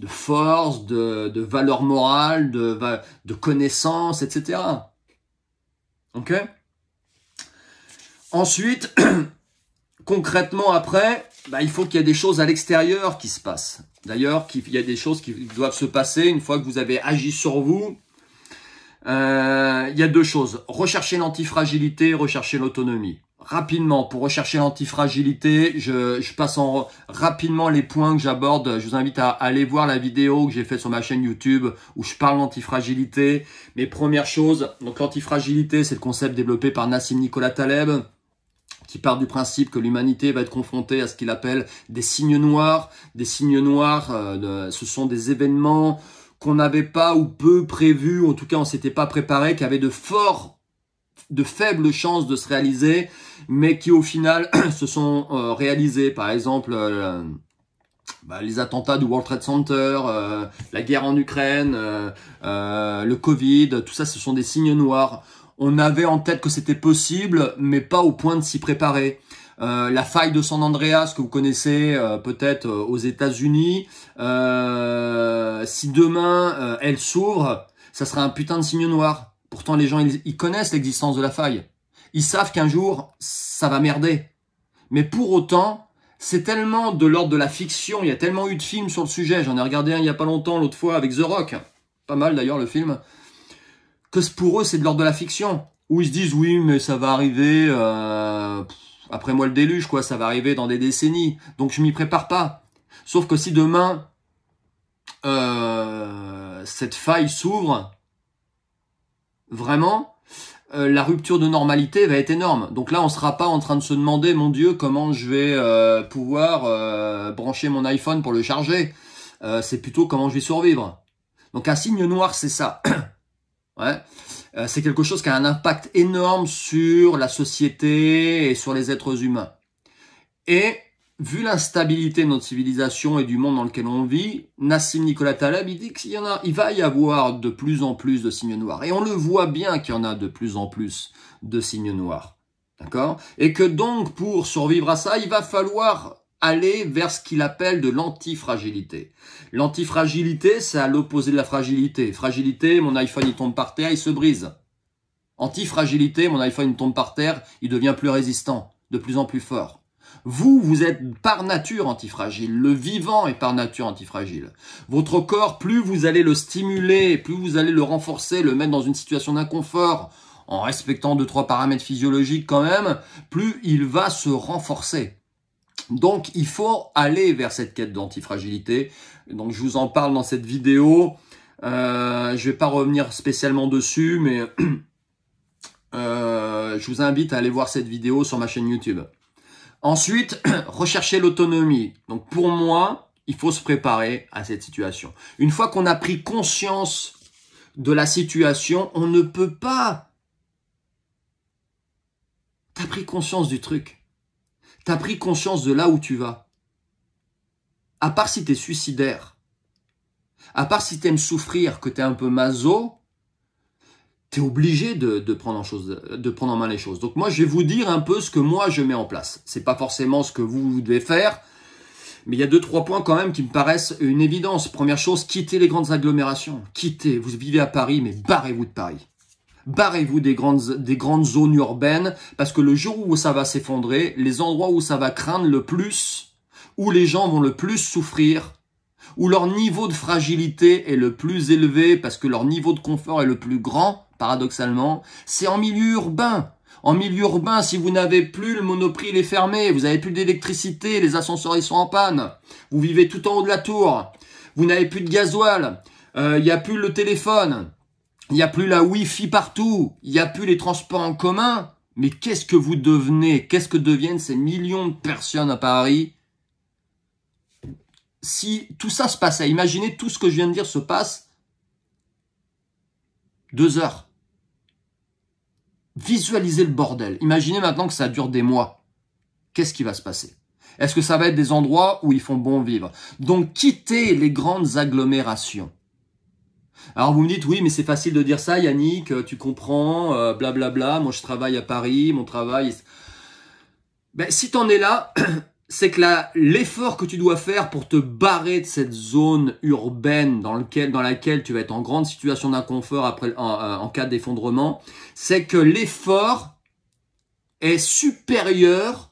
force, de valeur morale, de connaissances, etc. Ok? Ensuite, concrètement après, bah, il faut qu'il y ait des choses à l'extérieur qui se passent. D'ailleurs, il y a des choses qui doivent se passer une fois que vous avez agi sur vous. Il y a 2 choses. Rechercher l'antifragilité, rechercher l'autonomie. Rapidement, pour rechercher l'antifragilité, je passe rapidement les points que j'aborde. Je vous invite à aller voir la vidéo que j'ai faite sur ma chaîne YouTube où je parle d'antifragilité. Mais première chose, donc l'antifragilité, c'est le concept développé par Nassim Nicolas Taleb, qui part du principe que l'humanité va être confrontée à ce qu'il appelle des signes noirs. Des signes noirs, ce sont des événements qu'on n'avait pas ou peu prévus, en tout cas on s'était pas préparé, qui avaient de faibles chances de se réaliser, mais qui au final se sont réalisés. Par exemple, les attentats du World Trade Center, la guerre en Ukraine, le Covid, tout ça, ce sont des signes noirs. On avait en tête que c'était possible, mais pas au point de s'y préparer. La faille de San Andreas, que vous connaissez peut-être aux États-Unis, si demain elle s'ouvre, ça sera un putain de signe noir. Pourtant, les gens, ils connaissent l'existence de la faille. Ils savent qu'un jour, ça va merder. Mais pour autant, c'est tellement de l'ordre de la fiction, il y a tellement eu de films sur le sujet, j'en ai regardé un il y a pas longtemps, l'autre fois, avec The Rock, pas mal d'ailleurs le film, que pour eux, c'est de l'ordre de la fiction, où ils se disent, oui, mais ça va arriver, après moi le déluge, quoi, ça va arriver dans des décennies, donc je m'y prépare pas. Sauf que si demain, cette faille s'ouvre, vraiment, la rupture de normalité va être énorme. Donc là, on sera pas en train de se demander, mon Dieu, comment je vais pouvoir brancher mon iPhone pour le charger. C'est plutôt comment je vais survivre. Donc un signe noir, c'est ça. Ouais. c'est quelque chose qui a un impact énorme sur la société et sur les êtres humains. Et vu l'instabilité de notre civilisation et du monde dans lequel on vit, Nassim Nicolas Taleb, il dit il va y avoir de plus en plus de signes noirs. Et on le voit bien qu'il y en a de plus en plus de signes noirs. D'accord? Et que donc, pour survivre à ça, il va falloir aller vers ce qu'il appelle de l'antifragilité. L'antifragilité, c'est à l'opposé de la fragilité. Fragilité, mon iPhone il tombe par terre, il se brise. Antifragilité, mon iPhone il tombe par terre, il devient plus résistant, de plus en plus fort. Vous êtes par nature antifragile. Le vivant est par nature antifragile. Votre corps, plus vous allez le stimuler, plus vous allez le renforcer, le mettre dans une situation d'inconfort, en respectant 2-3 paramètres physiologiques quand même, plus il va se renforcer. Donc, il faut aller vers cette quête d'antifragilité. Donc, je vous en parle dans cette vidéo. Je vais pas revenir spécialement dessus, mais je vous invite à aller voir cette vidéo sur ma chaîne YouTube. Ensuite, rechercher l'autonomie. Donc, pour moi, il faut se préparer à cette situation. Une fois qu'on a pris conscience de la situation, on ne peut pas. T'as pris conscience du truc. T'as pris conscience de là où tu vas. À part si t'es suicidaire, à part si t'aimes souffrir, que t'es un peu maso, t'es obligé de prendre en main les choses. Donc moi, je vais vous dire un peu ce que moi je mets en place. C'est pas forcément ce que vous devez faire, mais il y a 2-3 points quand même qui me paraissent une évidence. Première chose, quittez les grandes agglomérations. Quittez. Vous vivez à Paris, mais barrez-vous de Paris. Barrez-vous des grandes zones urbaines, parce que le jour où ça va s'effondrer, les endroits où ça va craindre le plus, où les gens vont le plus souffrir, où leur niveau de fragilité est le plus élevé, parce que leur niveau de confort est le plus grand, paradoxalement, c'est en milieu urbain. En milieu urbain, si vous n'avez plus, le Monoprix il est fermé, vous n'avez plus d'électricité, les ascenseurs ils sont en panne, vous vivez tout en haut de la tour, vous n'avez plus de gasoil, il n'y a plus le téléphone, il n'y a plus la Wi-Fi partout, il n'y a plus les transports en commun. Mais qu'est-ce que vous devenez? Qu'est-ce que deviennent ces millions de personnes à Paris? Si tout ça se passait, imaginez tout ce que je viens de dire se passe 2 heures. Visualisez le bordel. Imaginez maintenant que ça dure des mois. Qu'est-ce qui va se passer? Est-ce que ça va être des endroits où ils font bon vivre? Donc quittez les grandes agglomérations. Alors vous me dites, oui, mais c'est facile de dire ça, Yannick, tu comprends, blablabla, moi je travaille à Paris, mon travail... Ben, si t'en es là, c'est que l'effort que tu dois faire pour te barrer de cette zone urbaine dans laquelle tu vas être en grande situation d'inconfort en cas d'effondrement, c'est que l'effort est supérieur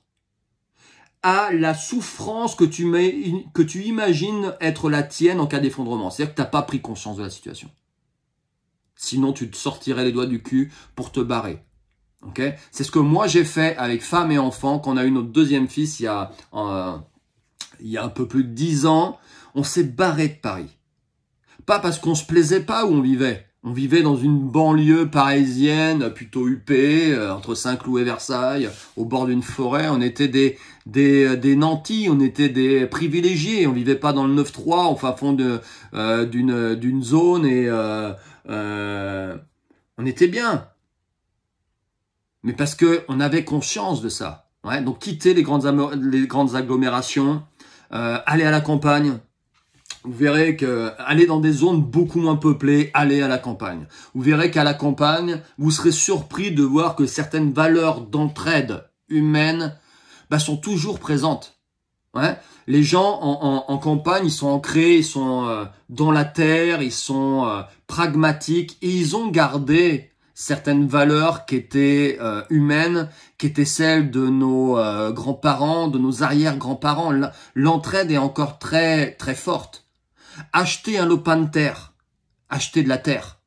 à la souffrance que tu imagines être la tienne en cas d'effondrement. C'est-à-dire que tu n'as pas pris conscience de la situation. Sinon, tu te sortirais les doigts du cul pour te barrer. Okay? C'est ce que moi j'ai fait avec femme et enfant quand on a eu notre deuxième fils il y a un peu plus de 10 ans. On s'est barré de Paris. Pas parce qu'on se plaisait pas où on vivait. On vivait dans une banlieue parisienne plutôt huppée, entre Saint-Cloud et Versailles, au bord d'une forêt. On était des nantis, on était des privilégiés. On vivait pas dans le 9-3, au fin fond d'une zone et on était bien. Mais parce que on avait conscience de ça. Ouais, donc quitter les grandes agglomérations, aller à la campagne. Vous verrez que aller dans des zones beaucoup moins peuplées, aller à la campagne. Vous verrez qu'à la campagne, vous serez surpris de voir que certaines valeurs d'entraide humaine sont toujours présentes. Ouais. Les gens en campagne, ils sont ancrés, ils sont dans la terre, ils sont pragmatiques et ils ont gardé certaines valeurs qui étaient humaines, qui étaient celles de nos grands-parents, de nos arrière-grands-parents. L'entraide est encore très très forte. Achetez un lopin de terre, achetez de la terre.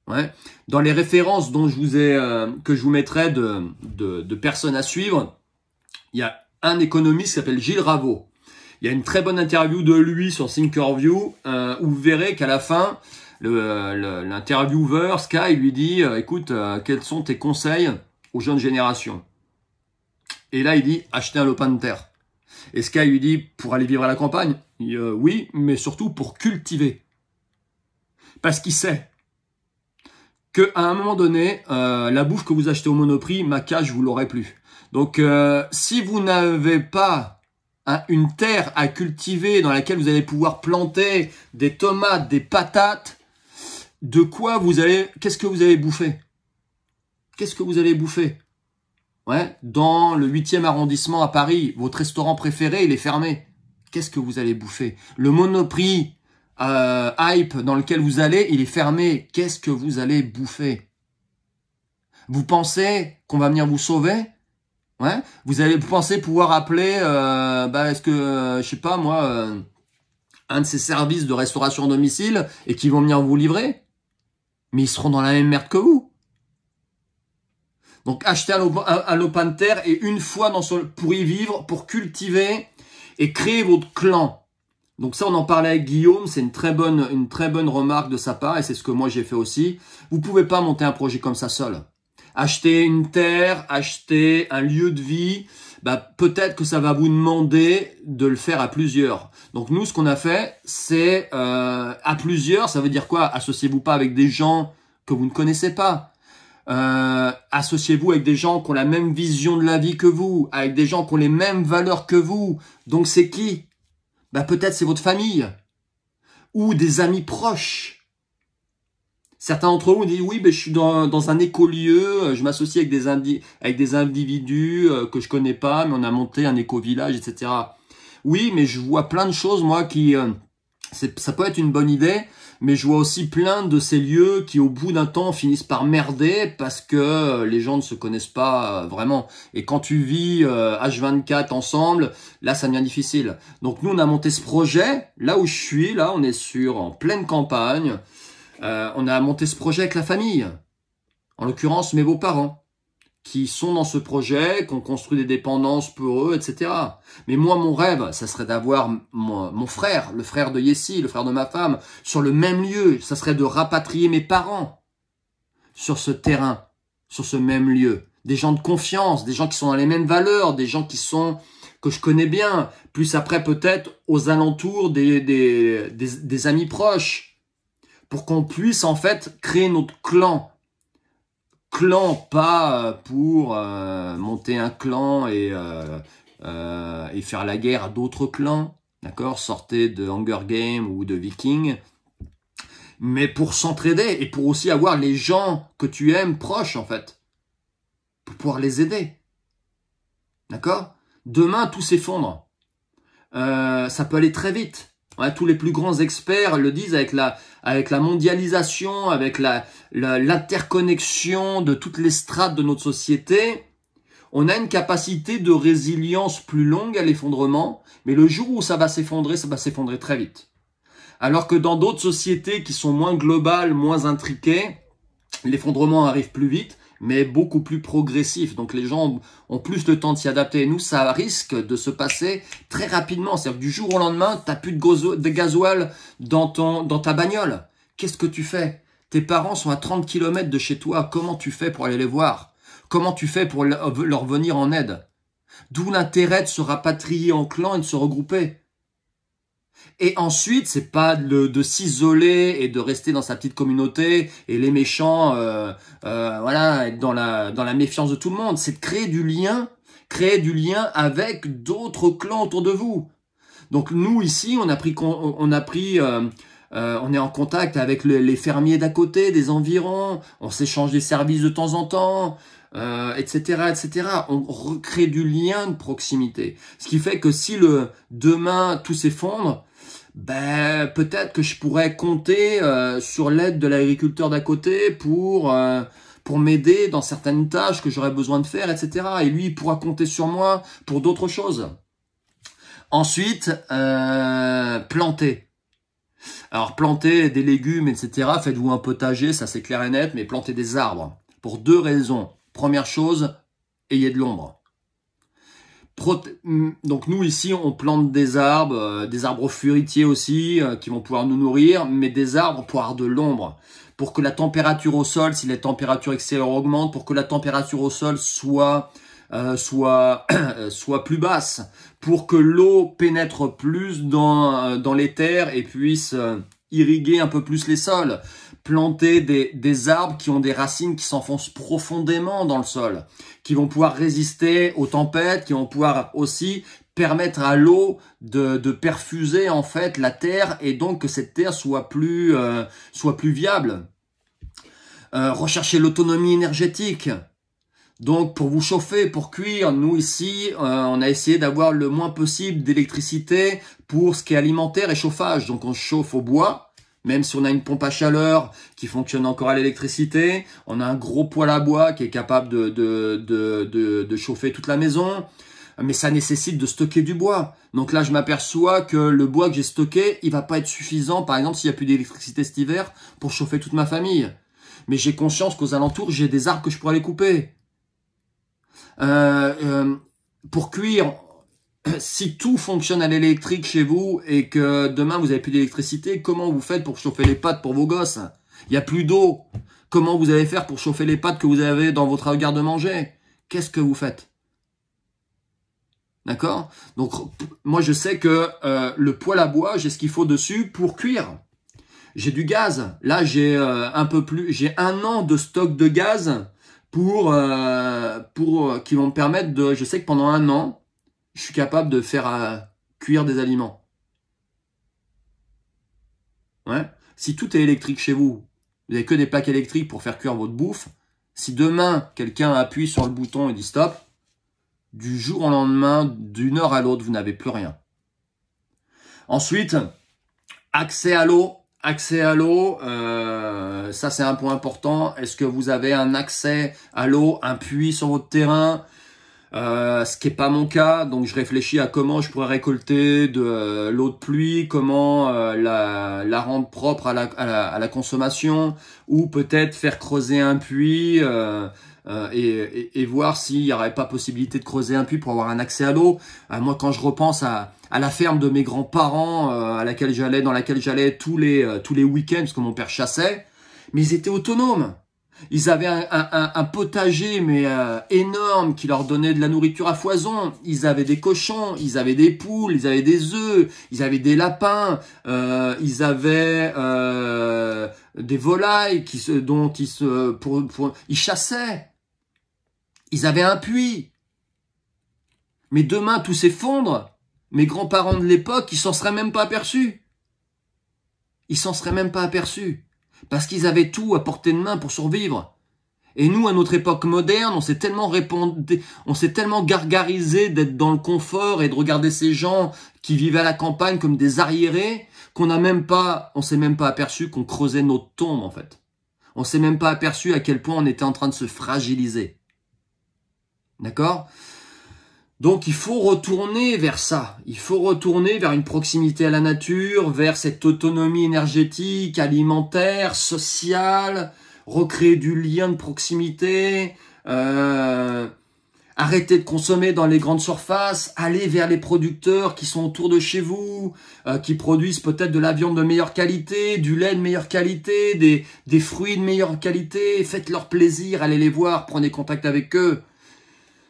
Ouais. Dans les références dont que je vous mettrai de personnes à suivre, il y a un économiste qui s'appelle Gilles Ravaud. Il y a une très bonne interview de lui sur Thinkerview où vous verrez qu'à la fin, l'intervieweur Sky lui dit écoute, quels sont tes conseils aux jeunes générations? Et là il dit achetez un lopin de terre. Et Sky lui dit pour aller vivre à la campagne? Oui, mais surtout pour cultiver. Parce qu'il sait qu'à un moment donné, la bouffe que vous achetez au Monoprix, ma cage, vous l'aurez plus. Donc, si vous n'avez pas une terre à cultiver dans laquelle vous allez pouvoir planter des tomates, des patates, qu'est-ce que vous allez bouffer? Qu'est-ce que vous allez bouffer? Ouais, dans le 8e arrondissement à Paris, votre restaurant préféré, il est fermé. Qu'est-ce que vous allez bouffer? Le Monoprix Hype dans lequel vous allez, il est fermé. Qu'est-ce que vous allez bouffer? Vous pensez qu'on va venir vous sauver? Ouais. Vous pensez pouvoir appeler, est-ce que, je sais pas moi, un de ces services de restauration à domicile et qui vont venir vous livrer? Mais ils seront dans la même merde que vous. Donc achetez un lopin de terre et une fois pour y vivre, pour cultiver et créer votre clan. Donc ça, on en parlait avec Guillaume, c'est une très bonne remarque de sa part et c'est ce que moi j'ai fait aussi. Vous pouvez pas monter un projet comme ça seul. Acheter une terre, acheter un lieu de vie, peut-être que ça va vous demander de le faire à plusieurs. Donc nous, ce qu'on a fait, c'est à plusieurs, ça veut dire quoi? Associez-vous pas avec des gens que vous ne connaissez pas. Associez-vous avec des gens qui ont la même vision de la vie que vous, avec des gens qui ont les mêmes valeurs que vous. Donc c'est qui? Peut-être c'est votre famille ou des amis proches. Certains d'entre vous disent oui, je suis dans un écolieu, je m'associe avec des individus que je connais pas, mais on a monté un éco-village, etc. Oui, mais je vois plein de choses moi ça peut être une bonne idée, mais je vois aussi plein de ces lieux qui au bout d'un temps finissent par merder parce que les gens ne se connaissent pas vraiment. Et quand tu vis H24 ensemble, là ça devient difficile. Donc nous on a monté ce projet, là où je suis, là on est en pleine campagne, on a monté ce projet avec la famille, en l'occurrence mes beaux-parents, qui sont dans ce projet, qui ont construit des dépendances pour eux, etc. Mais moi, mon rêve, ça serait d'avoir mon frère, le frère de Yessi, le frère de ma femme, sur le même lieu. Ça serait de rapatrier mes parents sur ce terrain, sur ce même lieu. Des gens de confiance, des gens qui sont dans les mêmes valeurs, des gens que je connais bien. Plus après, peut-être, aux alentours des amis proches. Pour qu'on puisse, en fait, créer notre clan. Clan, pas pour monter un clan et faire la guerre à d'autres clans, d'accord? Sortez de Hunger Games ou de Vikings, mais pour s'entraider et pour aussi avoir les gens que tu aimes proches, en fait, pour pouvoir les aider, d'accord? Demain, tout s'effondre. Ça peut aller très vite. Ouais, tous les plus grands experts le disent avec la mondialisation, avec l'interconnexion de toutes les strates de notre société. On a une capacité de résilience plus longue à l'effondrement, mais le jour où ça va s'effondrer très vite. Alors que dans d'autres sociétés qui sont moins globales, moins intriquées, l'effondrement arrive plus vite, mais beaucoup plus progressif. Donc les gens ont plus le temps de s'y adapter. Et nous, ça risque de se passer très rapidement. C'est-à-dire que du jour au lendemain, tu n'as plus de gasoil dans ta bagnole. Qu'est-ce que tu fais? Tes parents sont à 30 km de chez toi. Comment tu fais pour aller les voir? Comment tu fais pour leur venir en aide? D'où l'intérêt de se rapatrier en clan et de se regrouper. Et ensuite, c'est pas de s'isoler et de rester dans sa petite communauté et les méchants, être dans la méfiance de tout le monde. C'est de créer du lien avec d'autres clans autour de vous. Donc nous ici, on est en contact avec les fermiers d'à côté, des environs. On s'échange des services de temps en temps. Etc., etc. On recrée du lien de proximité. Ce qui fait que si demain tout s'effondre, peut-être que je pourrais compter sur l'aide de l'agriculteur d'à côté pour m'aider dans certaines tâches que j'aurais besoin de faire, etc. Et lui, il pourra compter sur moi pour d'autres choses. Ensuite, planter. Alors, planter des légumes, etc. Faites-vous un potager, ça c'est clair et net, mais plantez des arbres. Pour 2 raisons. Première chose, ayez de l'ombre. Donc nous ici, on plante des arbres fruitiers aussi, qui vont pouvoir nous nourrir, mais des arbres pour avoir de l'ombre. Pour que la température au sol, si les températures extérieures augmentent, pour que la température au sol soit plus basse, pour que l'eau pénètre plus dans les terres et puisse irriguer un peu plus les sols, planter des arbres qui ont des racines qui s'enfoncent profondément dans le sol, qui vont pouvoir résister aux tempêtes, qui vont pouvoir aussi permettre à l'eau de perfuser en fait la terre et donc que cette terre soit plus viable. Rechercher l'autonomie énergétique. Donc pour vous chauffer, pour cuire, nous ici, on a essayé d'avoir le moins possible d'électricité pour ce qui est alimentaire et chauffage. Donc on chauffe au bois, même si on a une pompe à chaleur qui fonctionne encore à l'électricité. On a un gros poêle à bois qui est capable de chauffer toute la maison. Mais ça nécessite de stocker du bois. Donc là, je m'aperçois que le bois que j'ai stocké, il va pas être suffisant, par exemple, s'il n'y a plus d'électricité cet hiver, pour chauffer toute ma famille. Mais j'ai conscience qu'aux alentours, j'ai des arbres que je pourrais aller couper. Pour cuire, si tout fonctionne à l'électrique chez vous et que demain vous avez plus d'électricité, comment vous faites pour chauffer les pâtes pour vos gosses? Il n'y a plus d'eau. Comment vous allez faire pour chauffer les pâtes que vous avez dans votre garde-manger? Qu'est-ce que vous faites? D'accord? Donc moi je sais que le poêle à bois, j'ai ce qu'il faut dessus pour cuire. J'ai du gaz. Là j'ai j'ai 1 an de stock de gaz pour qui vont me permettre de. Je sais que pendant 1 an, je suis capable de faire cuire des aliments. Ouais. Si tout est électrique chez vous, vous n'avez que des plaques électriques pour faire cuire votre bouffe. Si demain quelqu'un appuie sur le bouton et dit stop, du jour au lendemain, d'une heure à l'autre, vous n'avez plus rien. Ensuite, accès à l'eau. Accès à l'eau, ça c'est un point important. Est-ce que vous avez un accès à l'eau, un puits sur votre terrain? Ce qui n'est pas mon cas, donc je réfléchis à comment je pourrais récolter de l'eau de pluie, comment la rendre propre à la consommation, ou peut-être faire creuser un puits et voir s'il n'y aurait pas possibilité de creuser un puits pour avoir un accès à l'eau. Moi, quand je repense à la ferme de mes grands-parents dans laquelle j'allais tous les week-ends, parce que mon père chassait, mais ils étaient autonomes. Ils avaient un potager mais énorme qui leur donnait de la nourriture à foison. Ils avaient des cochons, ils avaient des poules, ils avaient des œufs, ils avaient des lapins, ils avaient des volailles dont ils chassaient. Ils avaient un puits. Mais demain tout s'effondre. Mes grands-parents de l'époque, ils s'en seraient même pas aperçus. Ils s'en seraient même pas aperçus. Parce qu'ils avaient tout à portée de main pour survivre. Et nous, à notre époque moderne, on s'est tellement gargarisé d'être dans le confort et de regarder ces gens qui vivaient à la campagne comme des arriérés qu'on s'est même pas aperçu qu'on creusait notre tombe, en fait. On s'est même pas aperçu à quel point on était en train de se fragiliser. D'accord ? Donc il faut retourner vers ça, il faut retourner vers une proximité à la nature, vers cette autonomie énergétique, alimentaire, sociale, recréer du lien de proximité, arrêter de consommer dans les grandes surfaces, aller vers les producteurs qui sont autour de chez vous, qui produisent peut-être de la viande de meilleure qualité, du lait de meilleure qualité, des fruits de meilleure qualité, faites-leur plaisir, allez les voir, prenez contact avec eux.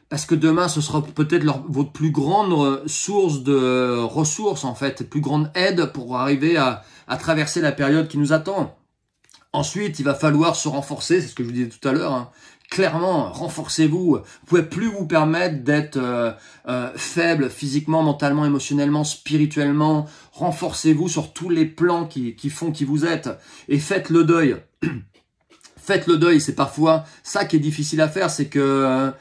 Parce que demain, ce sera peut-être votre plus grande source de ressources, en fait, plus grande aide pour arriver à traverser la période qui nous attend. Ensuite, il va falloir se renforcer, c'est ce que je vous disais tout à l'heure, hein. Clairement, renforcez-vous. Vous pouvez plus vous permettre d'être faible physiquement, mentalement, émotionnellement, spirituellement. Renforcez-vous sur tous les plans qui font qui vous êtes. Et faites le deuil. Faites le deuil, c'est parfois ça qui est difficile à faire, c'est que...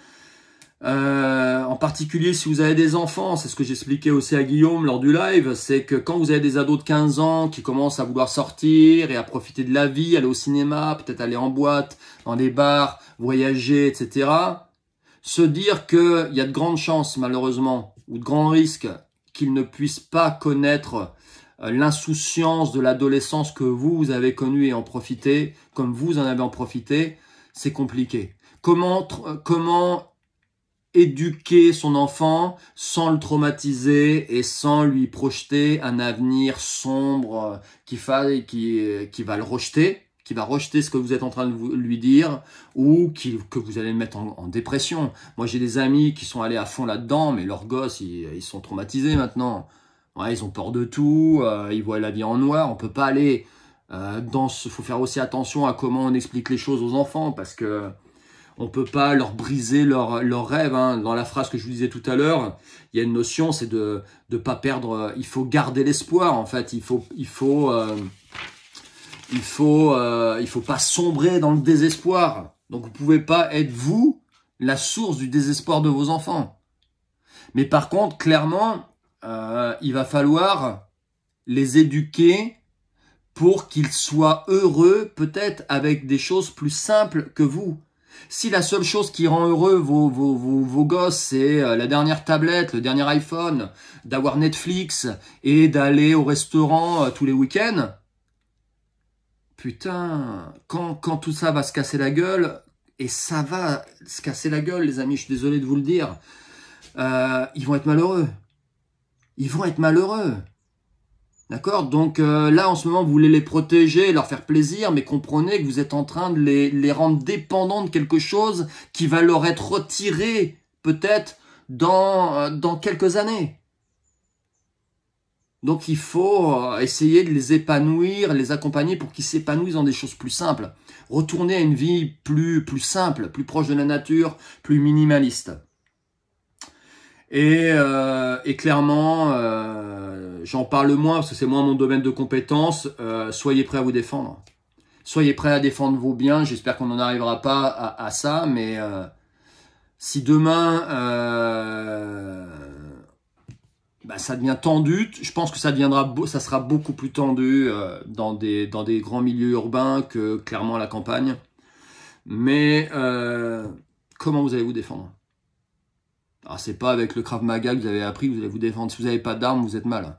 en particulier si vous avez des enfants, c'est ce que j'expliquais aussi à Guillaume lors du live, c'est que quand vous avez des ados de 15 ans qui commencent à vouloir sortir et à profiter de la vie, aller au cinéma, peut-être aller en boîte, dans des bars, voyager, etc., se dire qu'il y a de grandes chances malheureusement, ou de grands risques, qu'ils ne puissent pas connaître l'insouciance de l'adolescence que vous avez connue et en profiter, comme vous en avez en profité, c'est compliqué. Comment éduquer son enfant sans le traumatiser et sans lui projeter un avenir sombre qui va le rejeter, qui va rejeter ce que vous êtes en train de lui dire ou que vous allez le mettre en dépression. Moi, j'ai des amis qui sont allés à fond là-dedans, mais leurs gosses, ils sont traumatisés maintenant. Ouais, ils ont peur de tout, ils voient la vie en noir. On peut pas aller Faut faire aussi attention à comment on explique les choses aux enfants, parce que on peut pas leur briser leur rêve. Hein. Dans la phrase que je vous disais tout à l'heure, il y a une notion, c'est de pas perdre. Il faut garder l'espoir. En fait, il faut pas sombrer dans le désespoir. Donc vous pouvez pas être vous la source du désespoir de vos enfants. Mais par contre, clairement, il va falloir les éduquer pour qu'ils soient heureux, peut-être avec des choses plus simples que vous. Si la seule chose qui rend heureux vos gosses, c'est la dernière tablette, le dernier iPhone, d'avoir Netflix et d'aller au restaurant tous les week-ends, putain, quand tout ça va se casser la gueule, et ça va se casser la gueule, les amis, je suis désolé de vous le dire, ils vont être malheureux. Ils vont être malheureux. D'accord? Donc là, en ce moment, vous voulez les protéger, leur faire plaisir, mais comprenez que vous êtes en train de les rendre dépendants de quelque chose qui va leur être retiré, peut-être, dans quelques années. Donc il faut essayer de les épanouir, les accompagner pour qu'ils s'épanouissent dans des choses plus simples. Retourner à une vie plus simple, plus proche de la nature, plus minimaliste. Et clairement, j'en parle moins parce que c'est moins mon domaine de compétence. Soyez prêts à vous défendre. Soyez prêts à défendre vos biens. J'espère qu'on n'en arrivera pas à ça, mais si demain ça devient tendu, je pense que ça sera beaucoup plus tendu dans des grands milieux urbains que clairement à la campagne. Mais comment vous allez vous défendre? Alors c'est pas avec le Krav Maga que vous avez appris que vous allez vous défendre. Si vous n'avez pas d'armes, vous êtes mal.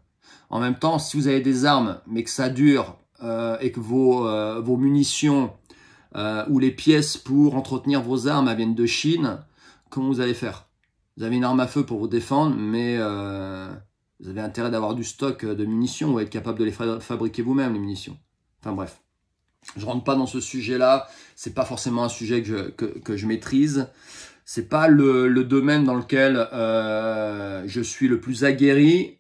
En même temps, si vous avez des armes, mais que ça dure et que vos munitions ou les pièces pour entretenir vos armes viennent de Chine, comment vous allez faire? Vous avez une arme à feu pour vous défendre, mais vous avez intérêt d'avoir du stock de munitions ou être capable de les fabriquer vous-même, les munitions. Enfin bref, je rentre pas dans ce sujet-là. C'est pas forcément un sujet que je maîtrise. C'est pas le domaine dans lequel je suis le plus aguerri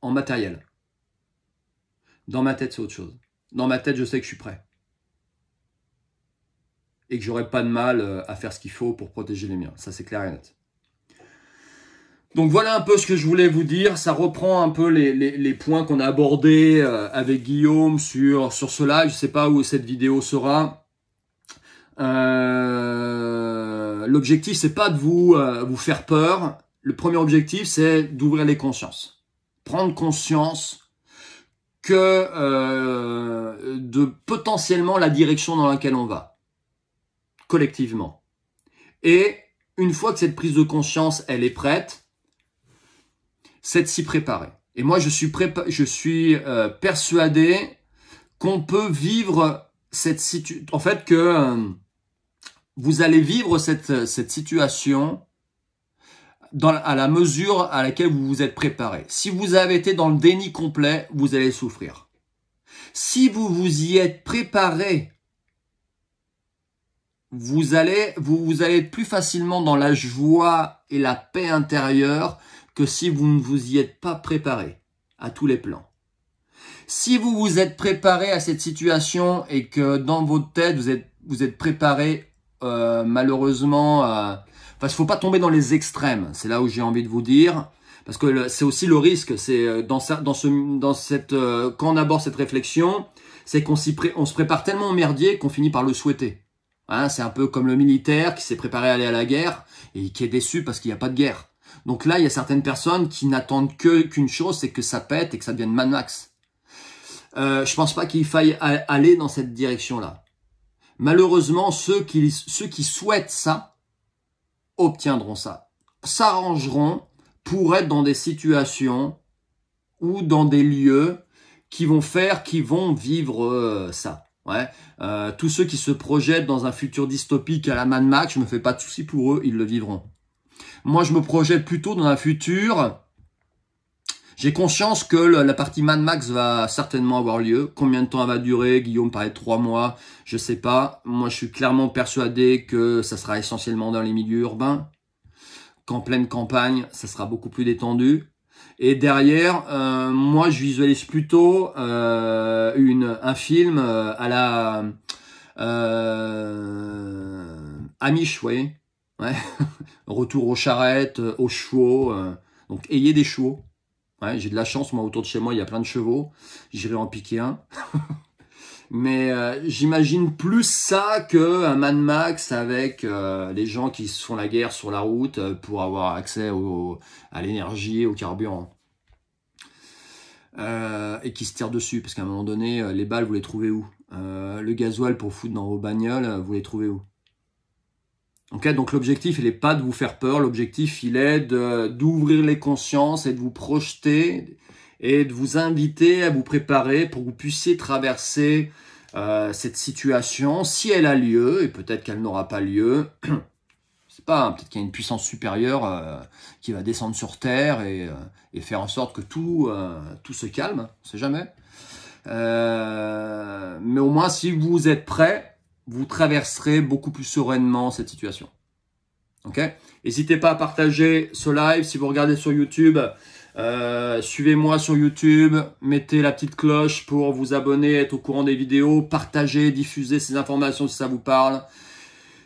en matériel. Dans ma tête, c'est autre chose. Dans ma tête, je sais que je suis prêt. Et que j'aurai pas de mal à faire ce qu'il faut pour protéger les miens. Ça, c'est clair et net. Donc voilà un peu ce que je voulais vous dire. Ça reprend un peu les points qu'on a abordés avec Guillaume sur cela. Je sais pas où cette vidéo sera. L'objectif, c'est pas de vous faire peur. Le premier objectif, c'est d'ouvrir les consciences. Prendre conscience que de potentiellement la direction dans laquelle on va. Collectivement. Et une fois que cette prise de conscience, elle est prête, c'est de s'y préparer. Et moi, je suis persuadé qu'on peut vivre cette situation. En fait, que vous allez vivre cette situation à la mesure à laquelle vous vous êtes préparé. Si vous avez été dans le déni complet, vous allez souffrir. Si vous vous y êtes préparé, vous allez être plus facilement dans la joie et la paix intérieure que si vous ne vous y êtes pas préparé à tous les plans. Si vous vous êtes préparé à cette situation et que dans votre tête, vous êtes préparé malheureusement enfin, il faut pas tomber dans les extrêmes. C'est là où j'ai envie de vous dire. Parce que c'est aussi le risque. C'est quand on aborde cette réflexion, c'est qu'on se prépare tellement au merdier qu'on finit par le souhaiter. Hein, c'est un peu comme le militaire qui s'est préparé à aller à la guerre et qui est déçu parce qu'il n'y a pas de guerre. Donc là, il y a certaines personnes qui n'attendent qu'une chose, c'est que ça pète et que ça devienne Mad Max. Je pense pas qu'il faille aller dans cette direction-là. Malheureusement, ceux qui souhaitent ça obtiendront ça, s'arrangeront pour être dans des situations ou dans des lieux qui vont vivre ça. Ouais. Tous ceux qui se projettent dans un futur dystopique à la Mad Max, je me fais pas de soucis pour eux, ils le vivront. Moi, je me projette plutôt dans un futur. J'ai conscience que la partie Mad Max va certainement avoir lieu. Combien de temps elle va durer? Guillaume parlait de 3 mois, je sais pas. Moi, je suis clairement persuadé que ça sera essentiellement dans les milieux urbains. Qu'en pleine campagne, ça sera beaucoup plus détendu. Et derrière, moi, je visualise plutôt un film à la Amish, vous voyez, ouais. Retour aux charrettes, aux chevaux. Donc, ayez des chevaux. Ouais, j'ai de la chance, moi, autour de chez moi, il y a plein de chevaux. J'irai en piquer un. Mais j'imagine plus ça que un Mad Max avec les gens qui se font la guerre sur la route pour avoir accès à l'énergie, au carburant. Et qui se tirent dessus, parce qu'à un moment donné, les balles, vous les trouvez où? Le gasoil pour foutre dans vos bagnoles, vous les trouvez où? Okay, donc l'objectif, il n'est pas de vous faire peur, l'objectif, il est d'ouvrir les consciences et de vous projeter et de vous inviter à vous préparer pour que vous puissiez traverser cette situation, si elle a lieu, et peut-être qu'elle n'aura pas lieu. C'est pas, peut-être qu'il y a une puissance supérieure qui va descendre sur Terre et faire en sorte que tout se calme, on sait jamais. Mais au moins, si vous êtes prêts, vous traverserez beaucoup plus sereinement cette situation. Ok ? N'hésitez pas à partager ce live. Si vous regardez sur YouTube, suivez-moi sur YouTube. Mettez la petite cloche pour vous abonner, être au courant des vidéos. Partagez, diffusez ces informations si ça vous parle.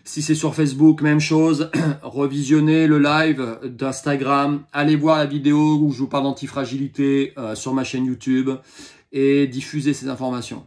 Si c'est sur Facebook, même chose. Revisionnez le live d'Instagram. Allez voir la vidéo où je vous parle d'antifragilité sur ma chaîne YouTube. Et diffusez ces informations.